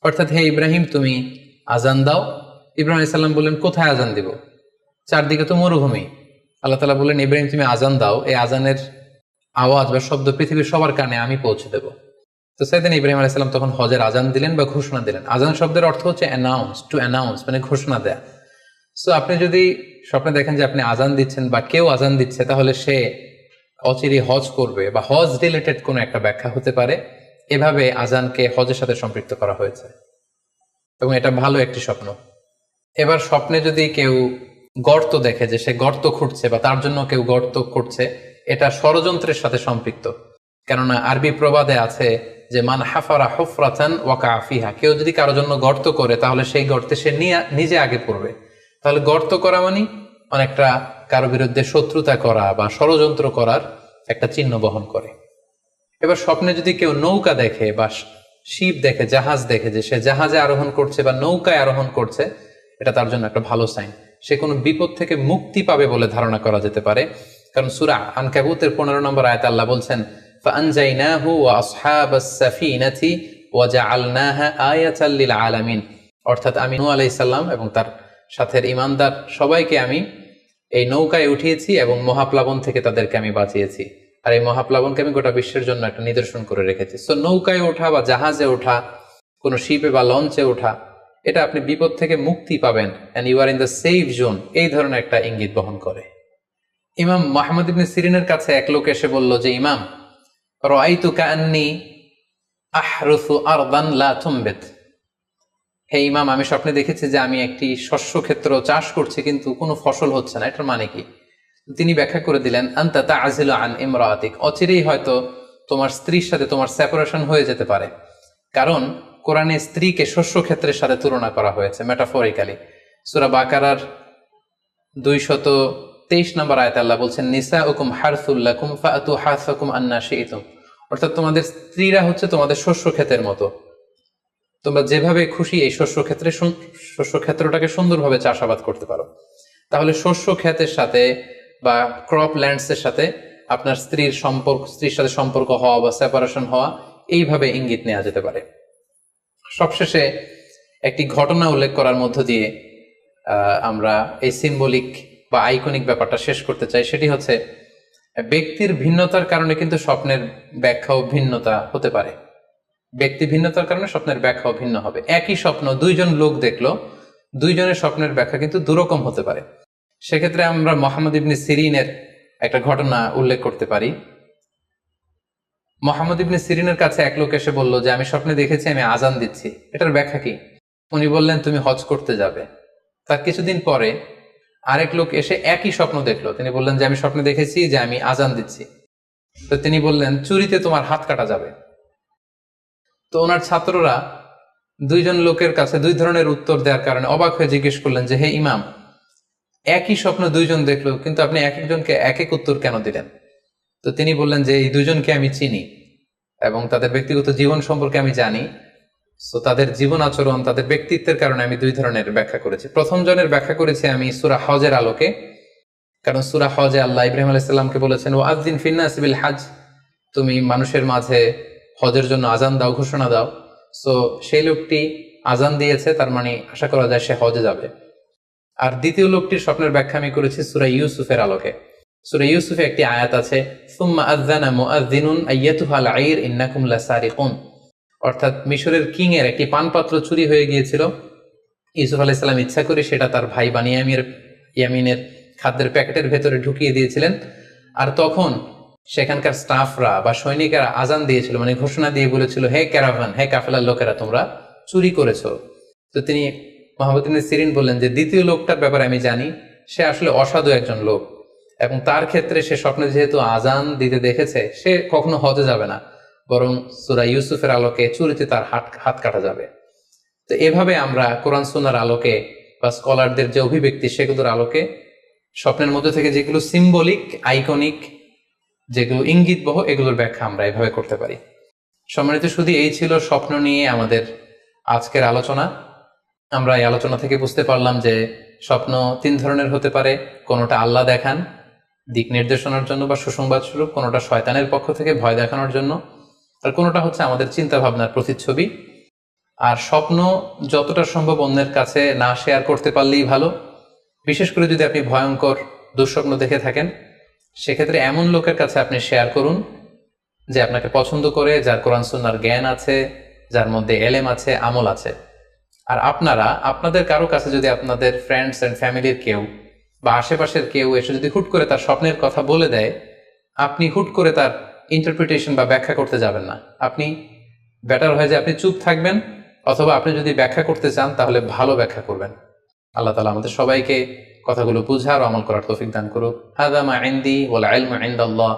অর্থাৎ হে ইব্রাহিম তুমি আজান দাও। ইব্রাহিম আলাইহিস সালাম বললেন, কোথায় আজান দিব? চারদিকে তো মরুভূমি। আল্লাহ তাআলা বললেন, ইব্রাহিম তুমি আজান দাও, এই আজানের আওয়াজ বা শব্দ পৃথিবীর সবার কানে আমি পৌঁছে দেব। তো সাইয়েদনা ইব্রাহিম আলাইহিস সালাম তখন হজের আজান দিলেন বা ঘোষণা দিলেন। আজান শব্দের অর্থ হচ্ছে অ্যানাউন্স, টু অ্যানাউন্স, মানে ঘোষণা দেয়া। সো আপনি যদি স্বপ্নে দেখেন যে আপনি আজান দিচ্ছেন বা কেউ আজান দিচ্ছে, তাহলে সে অচিরে হজ করবে বা হজ রিলেটেড কোনো একটা ব্যাখ্যা হতে পারে। এভাবে আজানকে হজের সাথে সম্পৃক্ত করা হয়েছে এবং এটা ভালো একটি স্বপ্ন। এবার স্বপ্নে যদি কেউ গর্ত দেখে যে সে গর্ত খুঁড়ছে বা তার জন্য কেউ গর্ত করছে, এটা ষড়যন্ত্রের সাথে সম্পৃক্ত। কেননা আরবি প্রবাদে আছে যে মান হাফারা হুফরাতান ওয়াকা ফিহা, কেউ যদি কারো জন্য গর্ত করে তাহলে সেই গর্তে সে নিজে আগে পড়বে। তাহলে গর্ত করা মানে অনেকটা কারো বিরুদ্ধে শত্রুতা করা বা ষড়যন্ত্র করার একটা চিহ্ন বহন করে। এবার স্বপ্নে যদি কেউ নৌকা দেখে বা শিপ দেখে, জাহাজ দেখে যে সে জাহাজে আরোহণ করছে বা নৌকায় আরোহণ করছে, এটা তার জন্য একটা ভালো সাইন। সে কোনো বিপদ থেকে মুক্তি পাবে বলে ধারণা করা যেতে পারে। কারণ সূরা আনকাবুতের 15 নম্বর আয়াতে আল্লাহ বলছেন, ফাআনজাইনাহু ওয়া আসহাবাস সাফিনাতি ওয়া জাআলনাহা আয়াতাল লিল আলামিন। অর্থাৎ আমি নূহ আলাইহিস সালাম এবং তার সাথের ঈমানদার সবাইকে আমি এই নৌকায় উঠিয়েছি এবং মহাপ্লাবন থেকে তাদেরকে আমি বাঁচিয়েছি। আর এই মহাপ্লাবনকে আমি গোটা বিশ্বের জন্য একটা নিদর্শন করে রেখেছি। সো নৌকায় ওঠা বা জাহাজে ওঠা, কোনো শিপে বা লঞ্চে ওঠা, এটা আপনি বিপদ থেকে মুক্তি পাবেন, and you are in the safe zone, এই ধরনের একটা ইঙ্গিত বহন করে। ইমাম মুহাম্মদ ইবনে সিরিনের কাছে এক লোক এসে বলল যে, ইমাম, রাআইতু কাআন্নী আহরুসু আরদান লা তুমবিত, হে ইমাম, আমি স্বপ্নে দেখেছি যে আমি একটি শস্য ক্ষেত্র চাষ করছি কিন্তু কোনো ফসল হচ্ছে না, এটার মানে কি? তিনি ব্যাখ্যা করে দিলেন, আনতা তা'জিলু আন ইমরাআতিক, অচিরেই হয়তো তোমার স্ত্রীর সাথে তোমার সেপারেশন হয়ে যেতে পারে। কারণ কোরআনে স্ত্রীকে শস্য ক্ষেত্রের সাথে তুলনা করা হয়েছে মেটাফরিক্যালি। সূরা বাকারার 223 নম্বর আয়াতে আল্লাহ বলছেন, নিসাউকুম হারসুল লাকুম ফাআতু হারসাকুম আন্না শি'তুম। অর্থাৎ তোমাদের স্ত্রীরা হচ্ছে তোমাদের শস্য ক্ষেতের মতো, তোমরা যেভাবে খুশি এই শস্য ক্ষেত্রটাকে সুন্দরভাবে চাষাবাদ করতে পারো। তাহলে শস্য ক্ষেতের সাথে বা ক্রপ ল্যান্ডসের সাথে আপনার স্ত্রীর সাথে সম্পর্ক হওয়া বা সেপারেশন হওয়া, এইভাবে ইঙ্গিত নেওয়া যেতে পারে। সবশেষে একটি ঘটনা উল্লেখ করার মধ্য দিয়ে আমরা এই সিম্বলিক বা আইকনিক ব্যাপারটা শেষ করতে চাই। সেটি হচ্ছে, ব্যক্তির ভিন্নতার কারণে কিন্তু স্বপ্নের ব্যাখ্যাও ভিন্নতা হতে পারে। ব্যক্তি ভিন্নতার কারণে স্বপ্নের ব্যাখ্যাও ভিন্ন হবে। একই স্বপ্ন দুইজন লোক দেখলো, দুইজনের স্বপ্নের ব্যাখ্যা কিন্তু দুরকম হতে পারে। সেক্ষেত্রে আমরা মুহাম্মদ ইবনে সিরিনের একটা ঘটনা উল্লেখ করতে পারি। মুহাম্মদ ইবনে সিরিনের কাছে এক লোক এসে বলল যে, আমি স্বপ্নে দেখেছি আমি আজান দিচ্ছি, এটার ব্যাখ্যা কি? উনি বললেন, তুমি হজ করতে যাবে। তার কিছুদিন পরে আরেক লোক এসে একই স্বপ্ন দেখলো, তিনি বললেন যে, আমি স্বপ্নে দেখেছি যে আমি আজান দিচ্ছি। তো তিনি বললেন, চুরিতে তোমার হাত কাটা যাবে। তো ওনার ছাত্ররা দুইজন লোকের কাছে দুই ধরনের উত্তর দেওয়ার কারণে অবাক হয়ে জিজ্ঞেস করলেন যে, হে ইমাম, একই স্বপ্ন দুইজন দেখলো, কিন্তু আপনি এক একজনকে এক এক উত্তর কেন দিলেন? তো তিনি বললেন যে, এই দুইজনকে আমি চিনি এবং তাদের ব্যক্তিগত জীবন সম্পর্কে আমি জানি। তো তাদের জীবন আচরণ, তাদের ব্যক্তিত্বের কারণে আমি দুই ধরনের ব্যাখ্যা করেছি। প্রথম জনের ব্যাখ্যা করেছি আমি সূরা হজের আলোকে, কারণ সূরা হজে আল্লাহ ইব্রাহিম আলাইহিস সালামকে বলেছেন, ওয়াজ্জিন ফিন্নাস বিল হজ, তুমি মানুষের মাঝে হজের জন্য আজান দাও, ঘোষণা দাও। সো সেই লোকটি আজান দিয়েছে, তার মানে আশা করা যায় সে হজে যাবে। আর দ্বিতীয় লোকটির স্বপ্নের ব্যাখ্যা আমি করেছি সূরা ইউসুফের আলোকে। সূরা ইউসুফে একটি আয়াত আছে, সুম্মা আযানা মুআযযিনুন আইয়াতুহাল আইর ইন্নাকুম লাসারিকুন, অর্থাৎ মিশরের কিং এর একটি পানপাত্র চুরি হয়ে গিয়েছিল। ইউসুফ আলাইহিস সালাম ইচ্ছা করে সেটা তার ভাই ইয়ামিনের খাদ্যের প্যাকেটের ভেতরে ঢুকিয়ে দিয়েছিলেন। আর তখন সেখানকার স্টাফরা বা সৈনিকেরা আজান দিয়েছিল, মানে ঘোষণা দিয়ে বলেছিল, হে ক্যারাভান, হে কাফেলার লোকেরা, তোমরা চুরি করেছো। তো তিনি মুহাম্মদ ইবনে সিরিন বললেন যে, দ্বিতীয় লোকটার ব্যাপারে আমি জানি, সে আসলে অসাধু একজন লোক, এবং তার ক্ষেত্রে সে স্বপ্নে যেহেতু আজান দিতে দেখেছে, সে কখনো হজে যাবে না, বরং সূরা ইউসুফের আলোকে চুরিতে তার হাত কাটা যাবে। তো এভাবে আমরা কোরআন সুন্নাহর আলোকে বা স্কলারদের যে অভিব্যক্তি, সেগুলোর আলোকে স্বপ্নের মধ্যে থেকে যেগুলো সিম্বলিক, আইকনিক, যেগুলো ইঙ্গিতবহ, এগুলোর ব্যাখ্যা আমরা এভাবে করতে পারি। সম্মানিত শুধু এই ছিল স্বপ্ন নিয়ে আমাদের আজকের আলোচনা। আমরা এই আলোচনা থেকে বুঝতে পারলাম যে স্বপ্ন তিন ধরনের হতে পারে। কোনোটা আল্লাহ দেখান দিক নির্দেশনার জন্য বা সুসংবাদ স্বরূপ, কোনোটা শয়তানের পক্ষ থেকে ভয় দেখানোর জন্য, আর কোনোটা হচ্ছে আমাদের চিন্তা ভাবনার প্রতিচ্ছবি। আর স্বপ্ন যতটা সম্ভব অন্যের কাছে না শেয়ার করতে পারলেই ভালো। বিশেষ করে যদি আপনি ভয়ঙ্কর দুঃস্বপ্ন দেখে থাকেন, সেক্ষেত্রে এমন লোকের কাছে আপনি শেয়ার করুন যে আপনাকে পছন্দ করে, যার কোরআন সুন্নাহর জ্ঞান আছে, যার মধ্যে এলেম আছে, আমল আছে। আর আপনারা আপনাদের কারো কাছে যদি আপনাদের ফ্রেন্ডস অ্যান্ড ফ্যামিলির কেউ বা আশেপাশের কেউ এসে যদি হুট করে তার স্বপ্নের কথা বলে দেয়, আপনি হুট করে তার ইন্টারপ্রিটেশন বা ব্যাখ্যা করতে যাবেন না। আপনি বেটার হয় যে আপনি চুপ থাকবেন, অথবা আপনি যদি ব্যাখ্যা করতে চান তাহলে ভালো ব্যাখ্যা করবেন। আল্লাহ তাআলা আমাদের সবাইকে কথাগুলো বুঝার ও আমল করার তৌফিক দান করুক। হাযা মা ইনদি ওয়াল ইলমু ইনদাল্লাহ,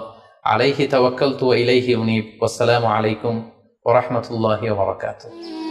আলাইহি তাওয়াক্কালতু ওয়া ইলাইহি উনীব। ওয়াসসালামু আলাইকুম ওয়া রাহমাতুল্লাহি ওয়া বারাকাতুহু।